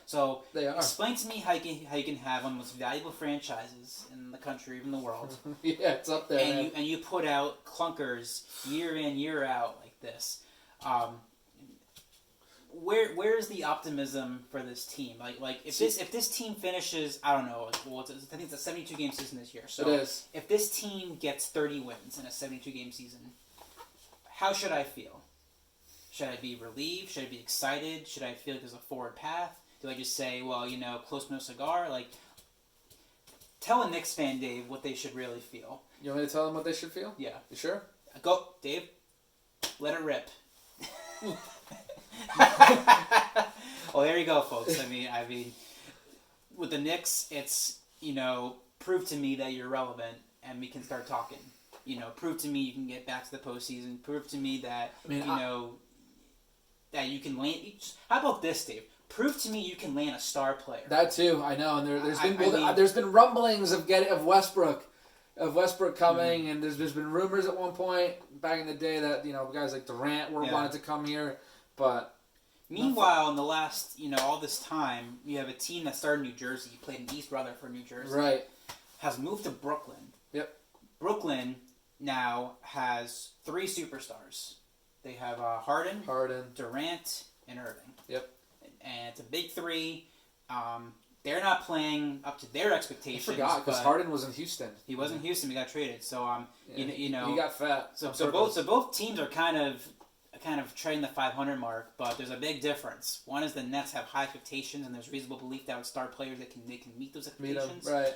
So they are. Explain to me how you can have one of the most valuable franchises in the country, even the world. Yeah, it's up there. And you put out clunkers year in, year out like this. Where's the optimism for this team? Like if this team finishes, I don't know. Well, I think it's a 72-game season this year. So it is. If this team gets 30 wins in a 72-game season, how should I feel? Should I be relieved? Should I be excited? Should I feel like there's a forward path? Do I just say, well, close no cigar? Like, tell a Knicks fan, Dave, what they should really feel. You want me to tell them what they should feel? Yeah. You sure? Go, Dave. Let it rip. Well, there you go, folks. I mean, with the Knicks, it's, prove to me that you're relevant and we can start talking. Prove to me you can get back to the postseason. Prove to me that, that you can land. How about this, Dave? Prove to me you can land a star player. That too, I know. And there's been rumblings of Westbrook coming, and there's been rumors at one point back in the day that guys like Durant wanted to come here, but meanwhile, in the last all this time, you have a team that started in New Jersey, played in East Rutherford, New Jersey, right? Has moved to Brooklyn. Yep. Brooklyn now has 3 superstars. They have Harden, Durant, and Irving. Yep. And it's a big 3. They're not playing up to their expectations. I forgot because Harden was in Houston. He was in Houston. He got traded. So he got fat. So both teams are kind of trading the 500 mark, but there's a big difference. One is the Nets have high expectations, and there's reasonable belief that with star players they can meet those expectations. Right.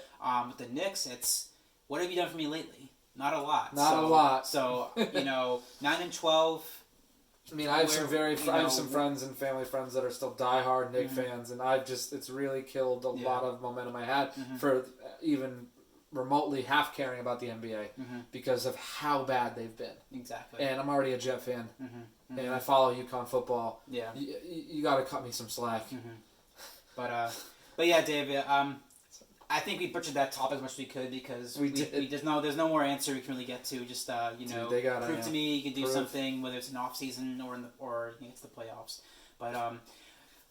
With the Knicks, it's what have you done for me lately? Not a lot. Not a lot. So 9-12. I mean, I have some friends and family friends that are still diehard Knicks fans, and it's really killed a lot of momentum I had for even remotely half caring about the NBA because of how bad they've been. Exactly. And I'm already a Jet fan, and I follow UConn football. Yeah. You got to cut me some slack. But yeah, Dave. I think we butchered that topic as much as we could because there's no more answer we can really get to. Just prove to me you can do something, whether it's an off season or it's the playoffs. But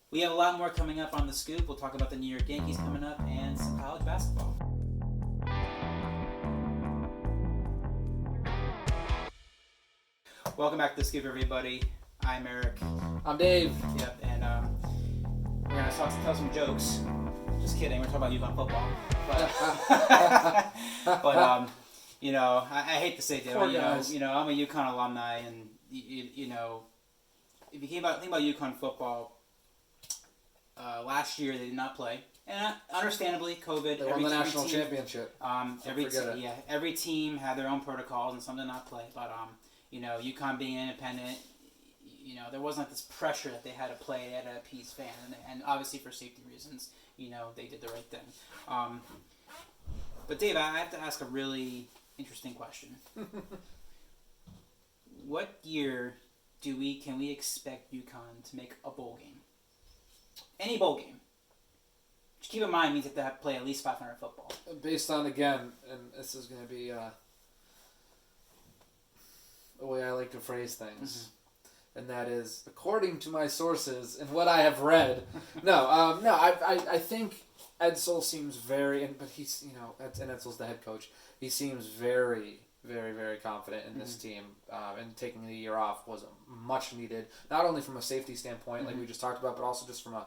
we have a lot more coming up on the Scoop. We'll talk about the New York Yankees coming up and some college basketball. Welcome back to the Scoop, everybody. I'm Eric. I'm Dave. Yep, and we're gonna tell some jokes. Just kidding. We're talking about UConn football, but I hate to say that. I'm a UConn alumni, and if you think about UConn football, last year they did not play, and understandably, COVID. They won the national championship. Every team had their own protocols, and some did not play. But UConn being independent, there wasn't this pressure that they had to play at a appease fan, and obviously for safety reasons. They did the right thing. But Dave, I have to ask a really interesting question. What year can we expect UConn to make a bowl game? Any bowl game. Just keep in mind, it means they have to play at least 500 football. Based on, again, and this is going to be the way I like to phrase things. And that is, according to my sources and what I have read. I think Edsel seems very, but he's, and Edsel's the head coach. He seems very very, very confident in this team. And taking the year off was much needed, not only from a safety standpoint, like we just talked about, but also just from a,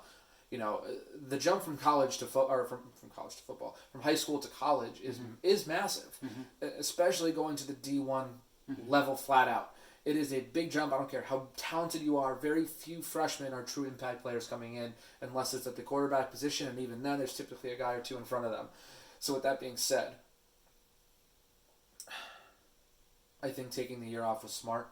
the jump from college to from college to football, from high school to college is massive, especially going to the D1 level flat out. It is a big jump. I don't care how talented you are. Very few freshmen are true impact players coming in, unless it's at the quarterback position, and even then, there's typically a guy or two in front of them. So with that being said, I think taking the year off was smart.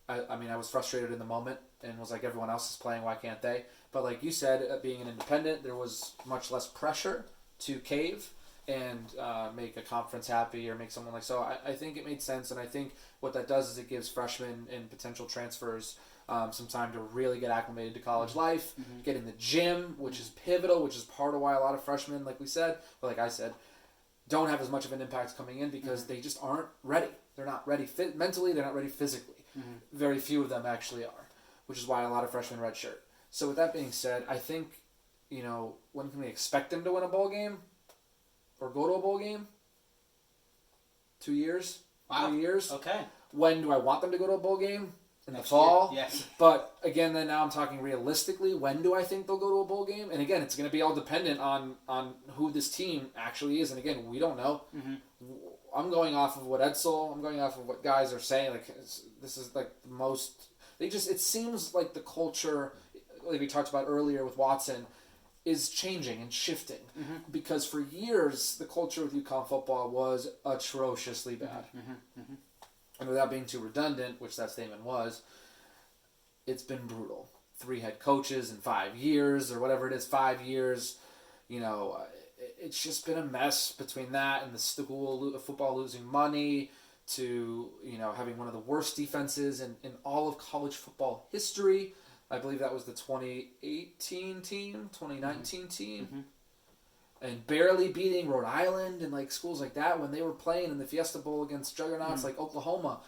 I mean, I was frustrated in the moment and was like, everyone else is playing, why can't they? But like you said, being an independent, there was much less pressure to cave and make a conference happy or make someone like... So I think it made sense, and I think what that does is it gives freshmen and potential transfers some time to really get acclimated to college life, get in the gym, which is pivotal, which is part of why a lot of freshmen, like we said, or like I said, don't have as much of an impact coming in because they just aren't ready. They're not ready mentally, they're not ready physically. Very few of them actually are, which is why a lot of freshmen redshirt. So with that being said, I think, when can we expect them to win a bowl game? Or go to a bowl game? 2 years? Wow. 3 years? Okay. When do I want them to go to a bowl game? In Next the fall? year. Yes. But again, then now I'm talking realistically. When do I think they'll go to a bowl game? And again, it's going to be all dependent on who this team actually is. And again, we don't know. I'm going off of what Edsel, I'm going off of what guys are saying. Like, this is like the most... it seems like the culture, like we talked about earlier with Watson, is changing and shifting. Because for years, the culture with UConn football was atrociously bad. And without being too redundant, which that statement was, it's been brutal. 3 head coaches in 5 years, or whatever it is, 5 years. It's just been a mess between that and the school football losing money to, having one of the worst defenses in all of college football history. I believe that was the 2018 team, 2019 team. And barely beating Rhode Island and like schools like that when they were playing in the Fiesta Bowl against juggernauts like Oklahoma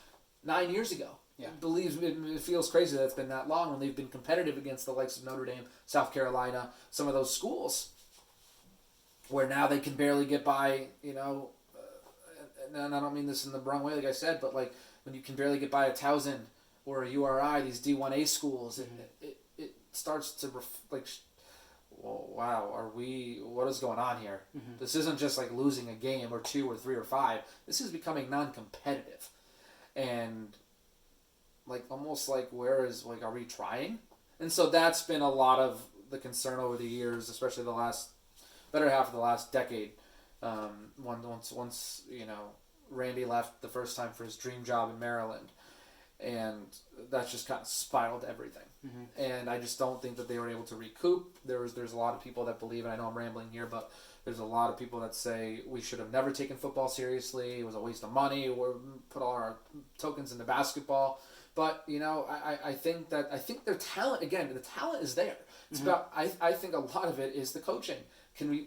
9 years ago. Yeah. It feels crazy that it's been that long when they've been competitive against the likes of Notre Dame, South Carolina, some of those schools, where now they can barely get by, and I don't mean this in the wrong way, like I said, but like when you can barely get by a Towson or a URI, these D1A schools, it starts to well, wow, what is going on here? This isn't just like losing a game or 2 or 3 or 5. This is becoming non-competitive. And like almost like are we trying? And so that's been a lot of the concern over the years, especially the better half of the last decade. Once Randy left the first time for his dream job in Maryland, and that's just kind of spiraled everything. And I just don't think that they were able to recoup. There's a lot of people that believe, and I know I'm rambling here, but there's a lot of people that say we should have never taken football seriously. It was a waste of money. We put all our tokens into basketball. But I think their talent, again, the talent is there. It's about I think a lot of it is the coaching.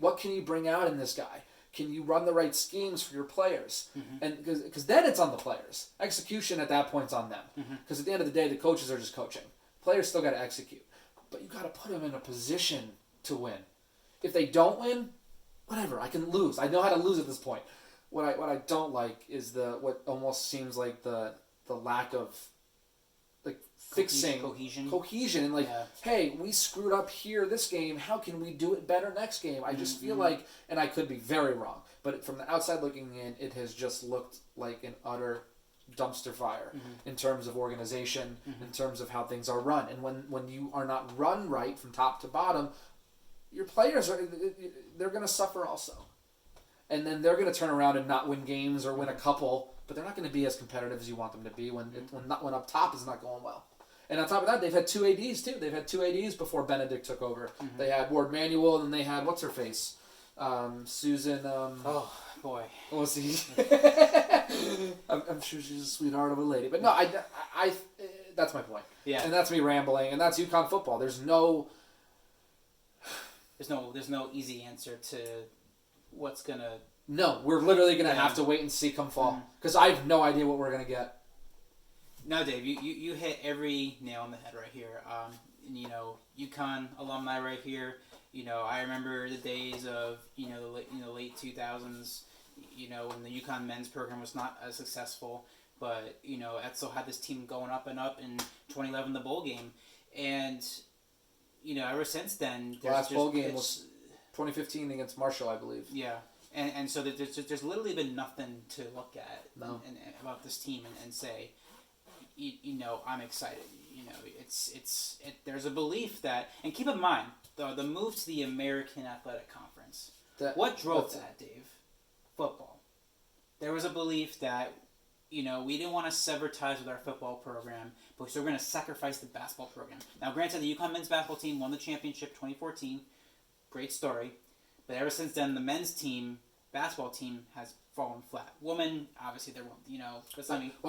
What can you bring out in this guy? Can you run the right schemes for your players? And because then it's on the players. Execution at that point's on them. Because at the end of the day, the coaches are just coaching. Players still got to execute. But you got to put them in a position to win. If they don't win, whatever. I can lose. I know how to lose at this point. What I don't like is what almost seems like the lack of like fixing cohesion and hey, we screwed up here this game, how can we do it better next game? I just feel like, and I could be very wrong, but from the outside looking in, it has just looked like an utter dumpster fire in terms of organization, in terms of how things are run. And when you are not run right from top to bottom, your players they're going to suffer also. And then they're going to turn around and not win games or win a couple, but they're not going to be as competitive as you want them to be when up top is not going well. And on top of that, they've had 2 ADs too. They've had 2 ADs before Benedict took over. They had Ward Manuel, and then they had what's her face, Susan. Oh boy, what was he? I'm sure she's a sweetheart of a lady, but no, I that's my point. Yeah, and that's me rambling, and that's UConn football. There's no easy answer to what's gonna. No, we're literally gonna have to wait and see come fall because I have no idea what we're gonna get. No, Dave, you hit every nail on the head right here. UConn alumni right here. I remember the days of the late 2000s. when the UConn men's program was not as successful. But, Etzel had this team going up and up in 2011, the bowl game. And, ever since then... The last bowl game was 2015 against Marshall, I believe. Yeah. And so there's literally been nothing to look at about this team and say, I'm excited. There's a belief that... And keep in mind, the move to the American Athletic Conference. What drove that, Dave? Football. There was a belief that... we didn't want to sever ties with our football program, but so we're going to sacrifice the basketball program. Now, granted, the UConn men's basketball team won the championship 2014. Great story. But ever since then, the men's basketball team, has fallen flat. Women, obviously, they're,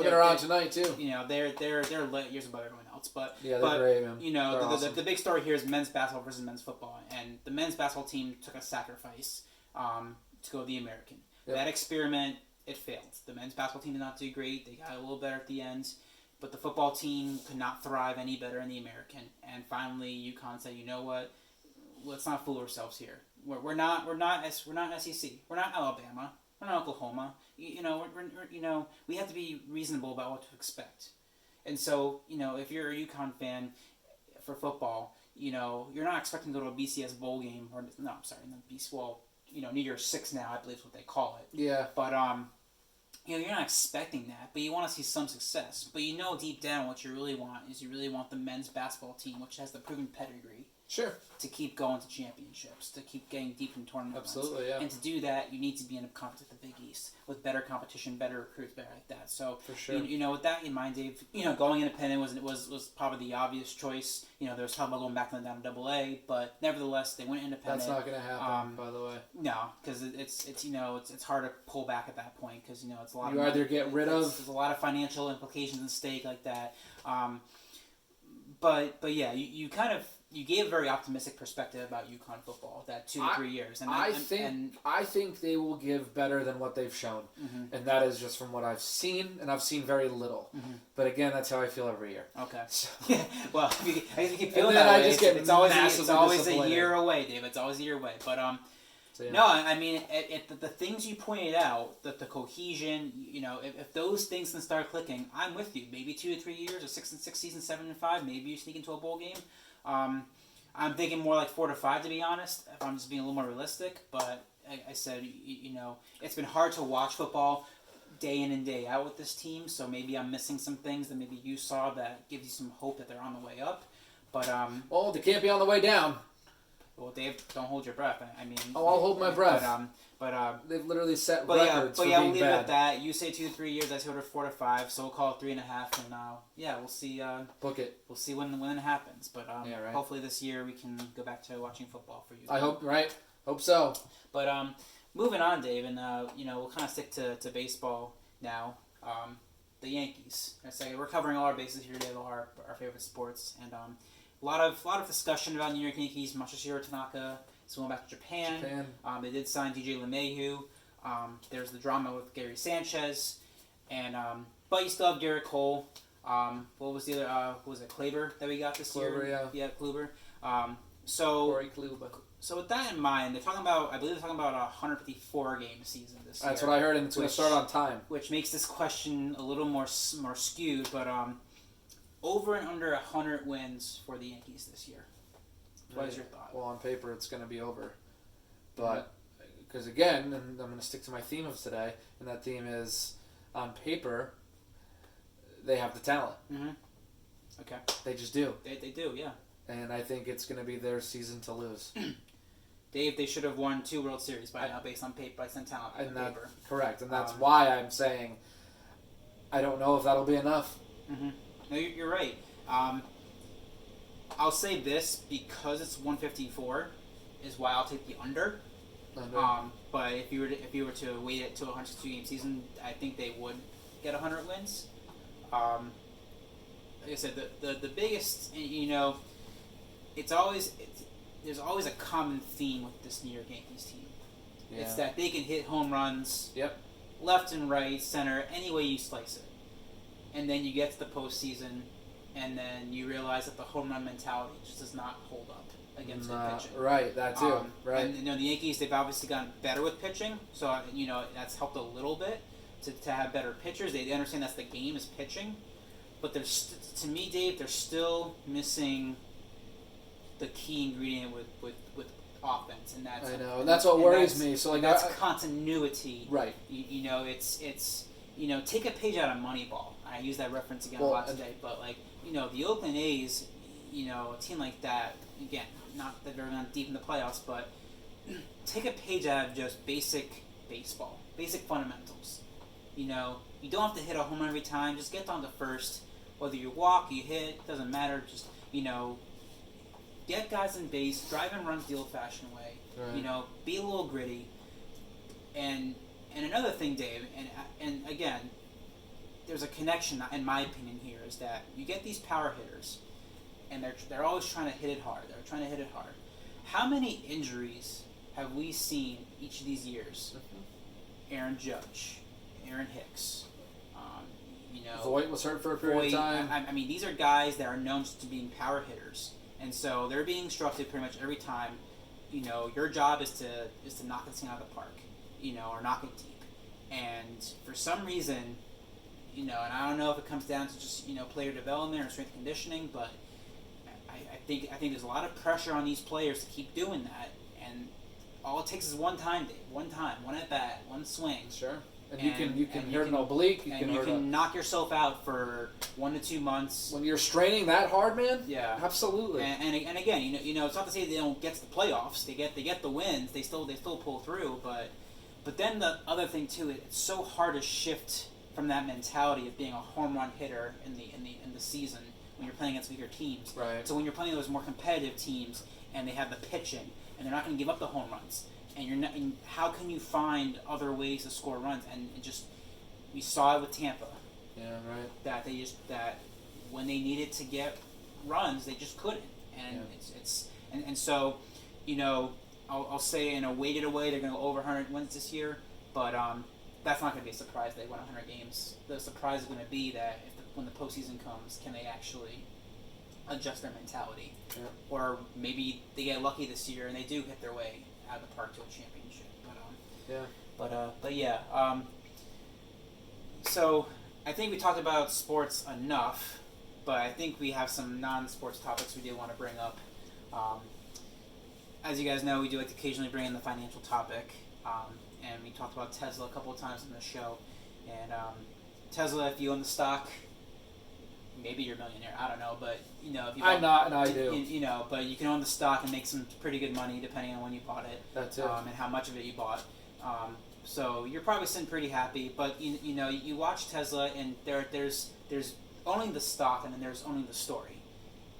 they're around tonight, too. They're light years above everyone else. But, yeah, they're great, man. Awesome. The big story here is men's basketball versus men's football. And the men's basketball team took a sacrifice to go to the American. Yep. That experiment... It failed. The men's basketball team did not do great. They got a little better at the end. But the football team could not thrive any better in the American. And finally, UConn said, you know what? Let's not fool ourselves here. We're not SEC. We're not Alabama. We're not Oklahoma. We have to be reasonable about what to expect. And so, if you're a UConn fan for football, you're not expecting to go to a BCS bowl game. New Year's 6 now, I believe is what they call it. Yeah. But, you're not expecting that, but you want to see some success. But deep down what you really want is the men's basketball team, which has the proven pedigree. Sure. To keep going to championships, to keep getting deep in tournament runs. Absolutely, yeah. And to do that, you need to be in a conference like the Big East with better competition, better recruits, better like that. So, for sure. With that in mind, Dave, going independent was probably the obvious choice. There was talk about going back down to AA, but nevertheless, they went independent. That's not going to happen, by the way. No, because it's hard to pull back at that point because it's a lot. You either get rid of. There's a lot of financial implications at stake like that. But yeah, you kind of. You gave a very optimistic perspective about UConn football, that 2 to 3 years. And I think they will give better than what they've shown. Mm-hmm. And that is just from what I've seen, and I've seen very little. Mm-hmm. But again, that's how I feel every year. Okay. So. Yeah, well, I guess you keep feeling that way. It's always a year away, Dave. It's always a year away. But, no, I mean, the things you pointed out, the cohesion, if those things can start clicking, I'm with you. Maybe 2 to 3 years, or 6 seasons, 7-5, maybe you sneak into a bowl game. I'm thinking more like 4 to 5 to be honest, if I'm just being a little more realistic, but I said, it's been hard to watch football day in and day out with this team, so maybe I'm missing some things that maybe you saw that gives you some hope that they're on the way up, but well, they can't be on the way down. Well, Dave, don't hold your breath. I mean... Oh, I'll hold my breath. But they've literally set records for being bad. We'll leave it at that. You say 2 to 3 years, I say 4 to 5, so we'll call it 3.5, and we'll see. Book it. We'll see when it happens, but right. Hopefully this year we can go back to watching football for you. I hope, right? Hope so. But moving on, Dave, and we'll kind of stick to baseball now. The Yankees. I say we're covering all our bases here today, all our favorite sports, and a lot of discussion about New York Yankees. Masahiro Tanaka is going back to Japan. They did sign DJ LeMahieu. There's the drama with Gary Sanchez, and but you still have Garrett Cole. What was the other? Was it Kluber that we got this year? Yeah, Kluber. Corey Kluber. So with that in mind, I believe they're talking about a 154 game season this year. That's what I heard, and it's going to start on time. Which makes this question a little more skewed, but over and under 100 wins for the Yankees this year. What is your thought? Well, on paper, it's going to be over. But, because again, and I'm going to stick to my theme of today, and that theme is, on paper, they have the talent. Mm-hmm. Okay. They just do. They do, yeah. And I think it's going to be their season to lose. Dave, they should have won 2 World Series by now based on paper, based on talent. Paper. Correct, and that's why I'm saying I don't know if that'll be enough. Mm-hmm. No, you're right. I'll say this because it's 154 is why I'll take the under. But if you were to weight it to a 162 game season, I think they would get 100 wins. Like I said, the biggest, there's always a common theme with this New York Yankees team. Yeah. It's that they can hit home runs, left and right, center, any way you slice it. And then you get to the postseason, and then you realize that the home run mentality just does not hold up against good pitching. Right, that too. Right. And the Yankees, they've obviously gotten better with pitching, so that's helped a little bit to have better pitchers. They understand that's the game is pitching, but to me, Dave, they're still missing the key ingredient with offense, and that's I know, and that's what worries me. So that's continuity. Right. It's take a page out of Moneyball. I use that reference again a lot today, but the Oakland A's, a team like that, again, not that they're not deep in the playoffs, but take a page out of just basic baseball, basic fundamentals. You don't have to hit a home run every time. Just get down to first. Whether you walk, you hit, doesn't matter. Just get guys in base, drive and runs the old-fashioned way. Right. Be a little gritty. And another thing, Dave, and again, there's a connection, in my opinion, here, is that you get these power hitters, and they're always trying to hit it hard. They're trying to hit it hard. How many injuries have we seen each of these years? Mm-hmm. Aaron Judge, Aaron Hicks. Voit was hurt for a period of time. I mean, these are guys that are known to being power hitters, and so they're being instructed pretty much every time. Your job is to knock this thing out of the park, or knock it deep. And for some reason, and I don't know if it comes down to just player development or strength conditioning, but I think there's a lot of pressure on these players to keep doing that, and all it takes is one time, Dave. One at bat, one swing. Sure. And you can hurt an oblique. You can knock yourself out for 1 to 2 months. When you're straining that hard, man. Yeah, absolutely. And again, it's not to say they don't get to the playoffs. They get the wins. They still pull through. But then the other thing too, it's so hard to shift from that mentality of being a home run hitter in the season when you're playing against weaker teams. Right. So when you're playing those more competitive teams and they have the pitching and they're not going to give up the home runs. And how can you find other ways to score runs? And we saw it with Tampa. Yeah, right. That when they needed to get runs, they just couldn't. And so, I'll say in a weighted away, they're going to go over 100 wins this year. But that's not going to be a surprise. They won 100 games. The surprise is going to be that when the postseason comes, can they actually adjust their mentality? Yeah. Or maybe they get lucky this year and they do hit their way out of the park to a championship. But yeah. So I think we talked about sports enough, but I think we have some non-sports topics we do want to bring up. As you guys know, we do like to occasionally bring in the financial topic, and we talked about Tesla a couple of times in the show. And Tesla, if you own the stock, maybe you're a millionaire. I don't know, but if you I'm not, and I do. But you can own the stock and make some pretty good money depending on when you bought it. That's it. And how much of it you bought. So you're probably sitting pretty happy. But you watch Tesla, and there's owning the stock, and then there's owning the story.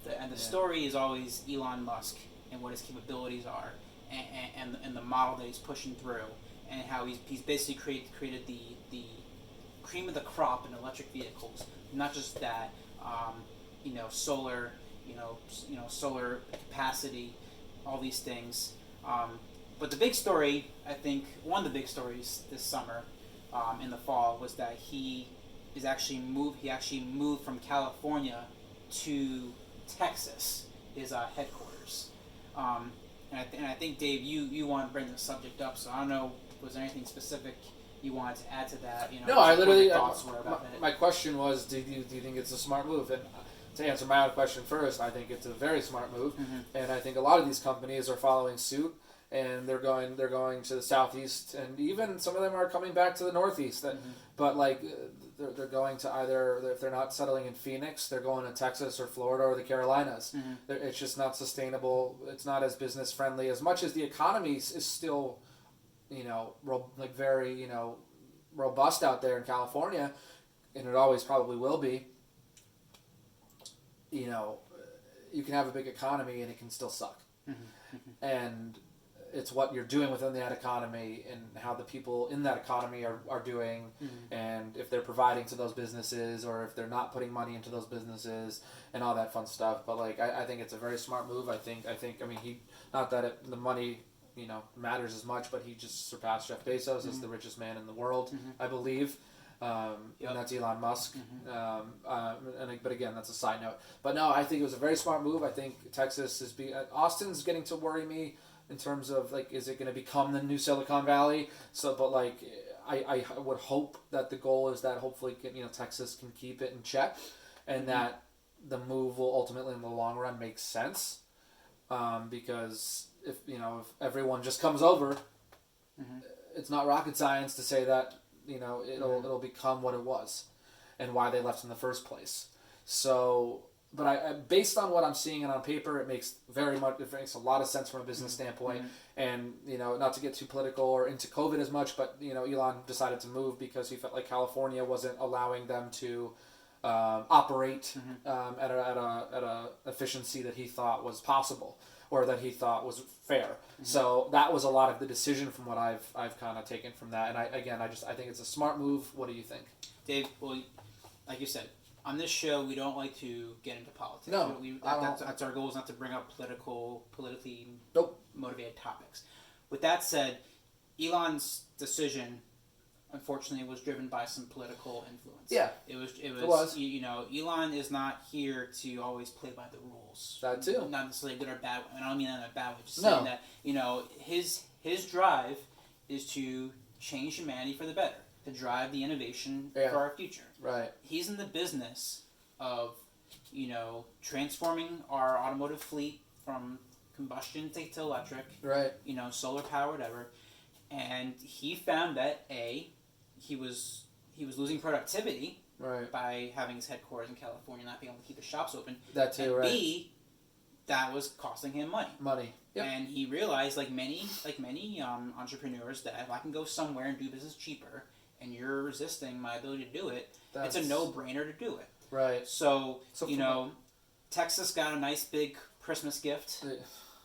The story is always Elon Musk and what his capabilities are, and the model that he's pushing through, and how he's basically created the cream of the crop in electric vehicles. Not just that. Solar, solar capacity, all these things. But the big story, I think, one of the big stories this summer, in the fall, was that he actually moved from California to Texas, his headquarters. And I think, Dave, you want to bring the subject up, so I don't know, was there anything specific you wanted to add to that? No, I literally. Thoughts were about it. My question was, do you think it's a smart move? And to answer my own question first, I think it's a very smart move, and I think a lot of these companies are following suit, and they're going to the southeast, and even some of them are coming back to the northeast. But they're going to either, if they're not settling in Phoenix, they're going to Texas or Florida or the Carolinas. It's just not sustainable. It's not as business friendly as much as the economy is still, very, robust out there in California, and it always probably will be. You can have a big economy and it can still suck. And it's what you're doing within that economy and how the people in that economy are doing, and if they're providing to those businesses or if they're not putting money into those businesses and all that fun stuff. But I think it's a very smart move. I mean, he, not that the money matters as much, but he just surpassed Jeff Bezos as the richest man in the world, I believe. and that's Elon Musk. But again, that's a side note. But no, I think it was a very smart move. I think Texas Austin's getting to worry me in terms of like, is it going to become the new Silicon Valley? So, but like, I would hope that the goal is that hopefully Texas can keep it in check, and that the move will ultimately in the long run make sense, because if everyone just comes over, it's not rocket science to say that it'll become what it was, and why they left in the first place. So, but I based on what I'm seeing and on paper, it makes a lot of sense from a business standpoint. And not to get too political or into COVID as much, but Elon decided to move because he felt like California wasn't allowing them to operate at a efficiency that he thought was possible, or that he thought was fair. So that was a lot of the decision from what I've kind of taken from that. And I think it's a smart move. What do you think, Dave? Well, like you said, on this show we don't like to get into politics. No, that's our goal, is not to bring up politically motivated topics. With that said, Elon's decision, unfortunately, was driven by some political influence. Yeah, it was. Elon is not here to always play by the rules. That too. Not necessarily good or bad. I don't mean that in a bad way. Just saying that his drive is to change humanity for the better, to drive the innovation for our future. Right. He's in the business of transforming our automotive fleet from combustion to electric. Right. Solar power, whatever. And he found that he was losing productivity by having his headquarters in California, not being able to keep his shops open. That too, and right. B, that was costing him money. Yep. And he realized, like many entrepreneurs, that if I can go somewhere and do business cheaper, and you're resisting my ability to do it, it's a no-brainer to do it. Right. So Texas got a nice big Christmas gift.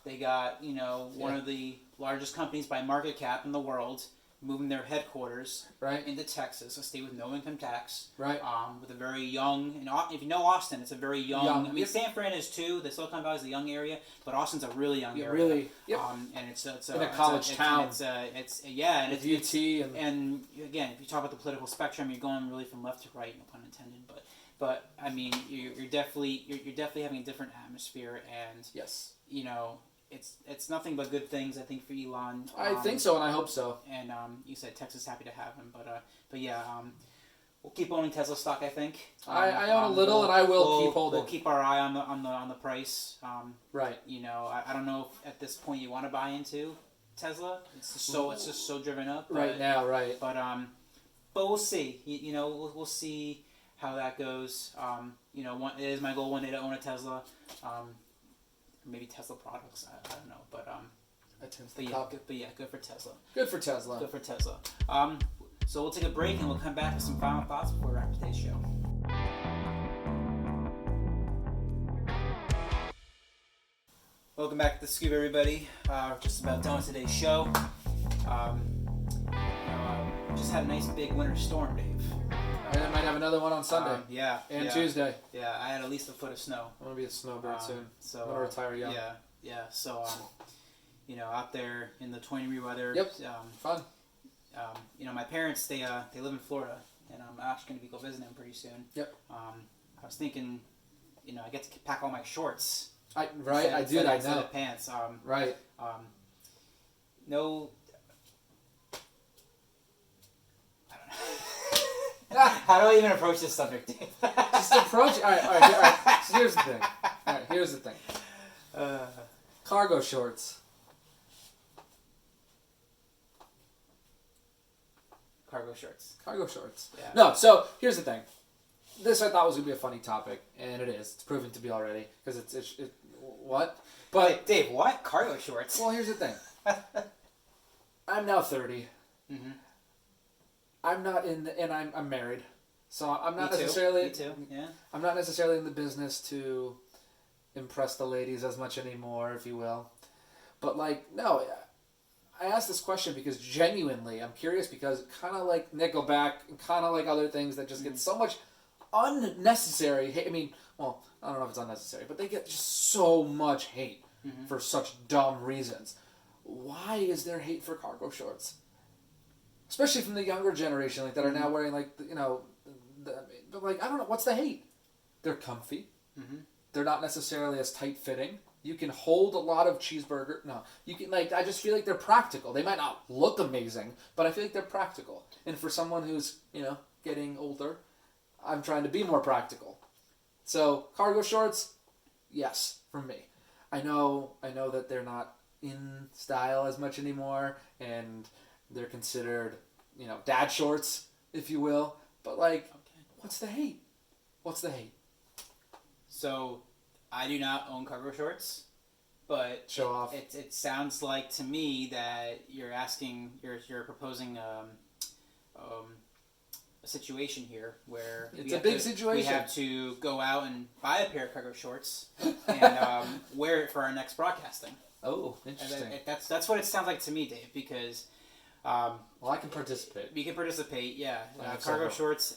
They got one of the largest companies by market cap in the world moving their headquarters into Texas, a state with no income tax, with a very young, and if you know Austin, it's a very young. I mean, San Fran is too. The Silicon Valley is a young area, but Austin's a really young area. Really, and it's in a college town. It's UT, and again, if you talk about the political spectrum, you're going really from left to right, no pun intended. But I mean, you're definitely having a different atmosphere, and yes, it's nothing but good things, I think, for Elon. I think so, and I hope so. And you said Texas happy to have him, but yeah, we'll keep owning Tesla stock, I think. I own a little, and I will keep holding. We'll keep our eye on the price. Right. I don't know if at this point you want to buy into Tesla. It's just so driven up. Right now, right. But we'll see. We'll see how that goes. It is my goal one day to own a Tesla. Maybe Tesla products. I don't know, but good for Tesla. Good for Tesla. Good for Tesla. So we'll take a break and we'll come back with some final thoughts before we wrap today's show. Welcome back to the Scoop, everybody. We're just about done with today's show. Just had a nice big winter storm, Dave. And I might have another one on Sunday. And Tuesday. Yeah, I had at least a foot of snow. I'm gonna be a snowbird soon. So I'm gonna retire young. Yeah. So out there in the 20-degree weather. Yep. Fun. My parents they live in Florida, and I'm actually gonna go visit them pretty soon. Yep. I was thinking, I get to pack all my shorts. I know. Instead of pants. Right. No. How do I even approach this subject? Just approach it. All right. So here's the thing. Cargo shorts. Cargo shorts. Yeah. No, so here's the thing. This I thought was going to be a funny topic, and it is. It's proven to be already, because it's what? But wait, Dave, what? Cargo shorts? Well, here's the thing. I'm now 30. Mm-hmm. I'm married, so I'm not necessarily. Me too. Yeah. I'm not necessarily in the business to impress the ladies as much anymore, if you will. But no, I asked this question because genuinely I'm curious, because kind of like Nickelback and kind of like other things that just get so much unnecessary hate. I mean, well, I don't know if it's unnecessary, but they get just so much hate for such dumb reasons. Why is there hate for cargo shorts? especially from the younger generation, like that are now wearing like but like I don't know, what's the hate? They're comfy. Mm-hmm. They're not necessarily as tight fitting. You can hold a lot of cheeseburger. No, you can I just feel like they're practical. They might not look amazing, but I feel like they're practical. And for someone who's getting older, I'm trying to be more practical. So cargo shorts, yes, for me. I know that they're not in style as much anymore, and they're considered dad shorts, if you will. But what's the hate? What's the hate? So, I do not own cargo shorts, but Show off. It sounds like to me that you're proposing a situation here where it's a big situation. We have to go out and buy a pair of cargo shorts and wear it for our next broadcasting. Oh, interesting. That's what it sounds like to me, Dave. Because well, I can participate. You can participate, yeah. Cargo shorts.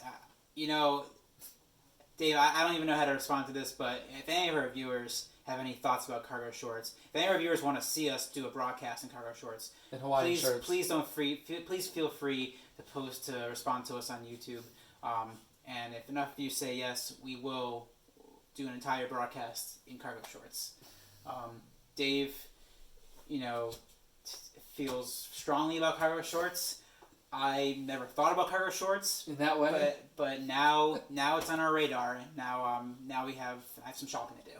Dave, I don't even know how to respond to this, but if any of our viewers have any thoughts about cargo shorts, if any of our viewers want to see us do a broadcast in cargo shorts, in Hawaiian shirts, please feel free to respond to us on YouTube. And if enough of you say yes, we will do an entire broadcast in cargo shorts. Dave, feels strongly about cargo shorts. I never thought about cargo shorts in that way, but now it's on our radar, and now I have some shopping to do.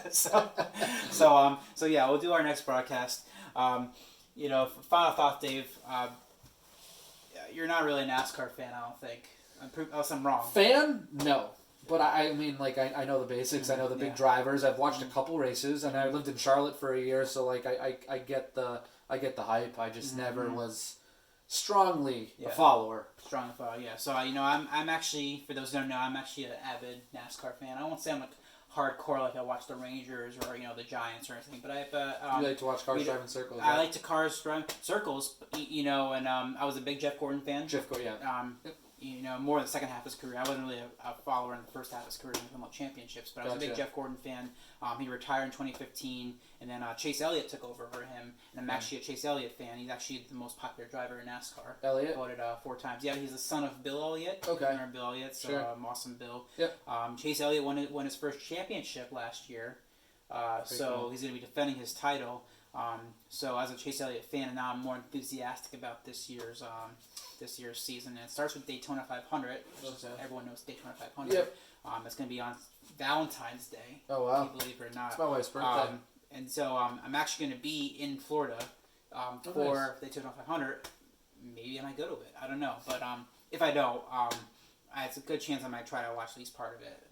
so yeah, we'll do our next broadcast. Final thought, Dave. You're not really a NASCAR fan, I don't think. Unless I'm wrong. Fan? No. But I mean, I know the basics. I know the big drivers. I've watched a couple races, and I lived in Charlotte for a year, so I get the hype. I just never was strongly a follower. Strong follower, yeah. So I'm actually, for those who don't know, I'm actually an avid NASCAR fan. I won't say I'm hardcore like I watch the Rangers or the Giants or anything, but you like to watch cars driving circles? I like to cars driving circles, and I was a big Jeff Gordon fan. More in the second half of his career. I wasn't really a follower in the first half of his career when he won championships, but I was a big Jeff Gordon fan. He retired in 2015, and then Chase Elliott took over for him, and I'm actually a Chase Elliott fan. He's actually the most popular driver in NASCAR. Elliott? Voted 4 times. Yeah, he's the son of Bill Elliott. Okay. Remember Bill Elliott? So, awesome Bill. Yep. Chase Elliott won his first championship last year, so he's going to be defending his title. So as a Chase Elliott fan, and now I'm more enthusiastic about this year's season. And it starts with Daytona 500. Everyone knows Daytona 500. Yep. It's going to be on Valentine's Day. Oh wow! If you believe it or not. It's my wife's birthday. And so I'm actually going to be in Florida for Daytona 500. Maybe I might go to it. I don't know, but if I don't, it's a good chance I might try to watch at least part of it.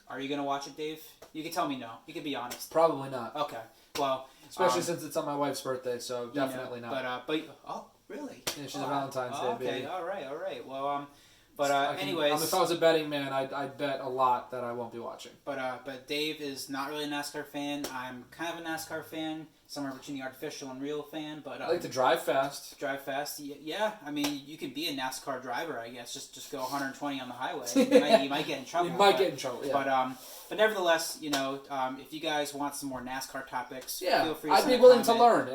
Are you going to watch it, Dave? You can tell me no. You can be honest. Probably not. Okay. Well, especially since it's on my wife's birthday, so definitely not. But oh, really? Yeah, she's a Valentine's Day baby. Okay. All right. Well, anyways, if I was a betting man, I'd bet a lot that I won't be watching. But Dave is not really a NASCAR fan. I'm kind of a NASCAR fan, somewhere between the artificial and real fan. But I like to drive fast. Drive fast, yeah. I mean, you could be a NASCAR driver, I guess. Just go 120 on the highway. You might get in trouble. Get in trouble. Yeah. But nevertheless, if you guys want some more NASCAR topics, feel free. I'd be willing to learn.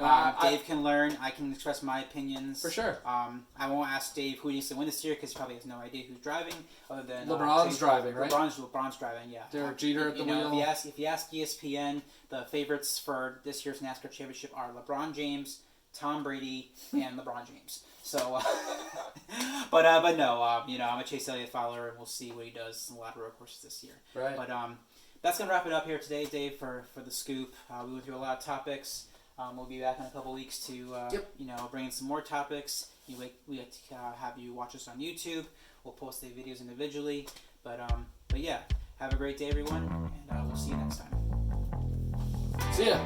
Dave can learn. I can express my opinions for sure. I won't ask Dave who needs to win this year because he probably has no idea who's driving, other than LeBron's driving, right? LeBron's driving, yeah. Derek Jeter at the wheel. If you ask ESPN, the favorites for this year's NASCAR championship are LeBron James, Tom Brady, and LeBron James. So, but no, I'm a Chase Elliott follower, and we'll see what he does in a lot of road courses this year. Right. But that's gonna wrap it up here today, Dave, for the scoop. We went through a lot of topics. We'll be back in a couple weeks to bring in some more topics. We like to have you watch us on YouTube. We'll post the videos individually. But yeah, have a great day, everyone, and we'll see you next time. See ya.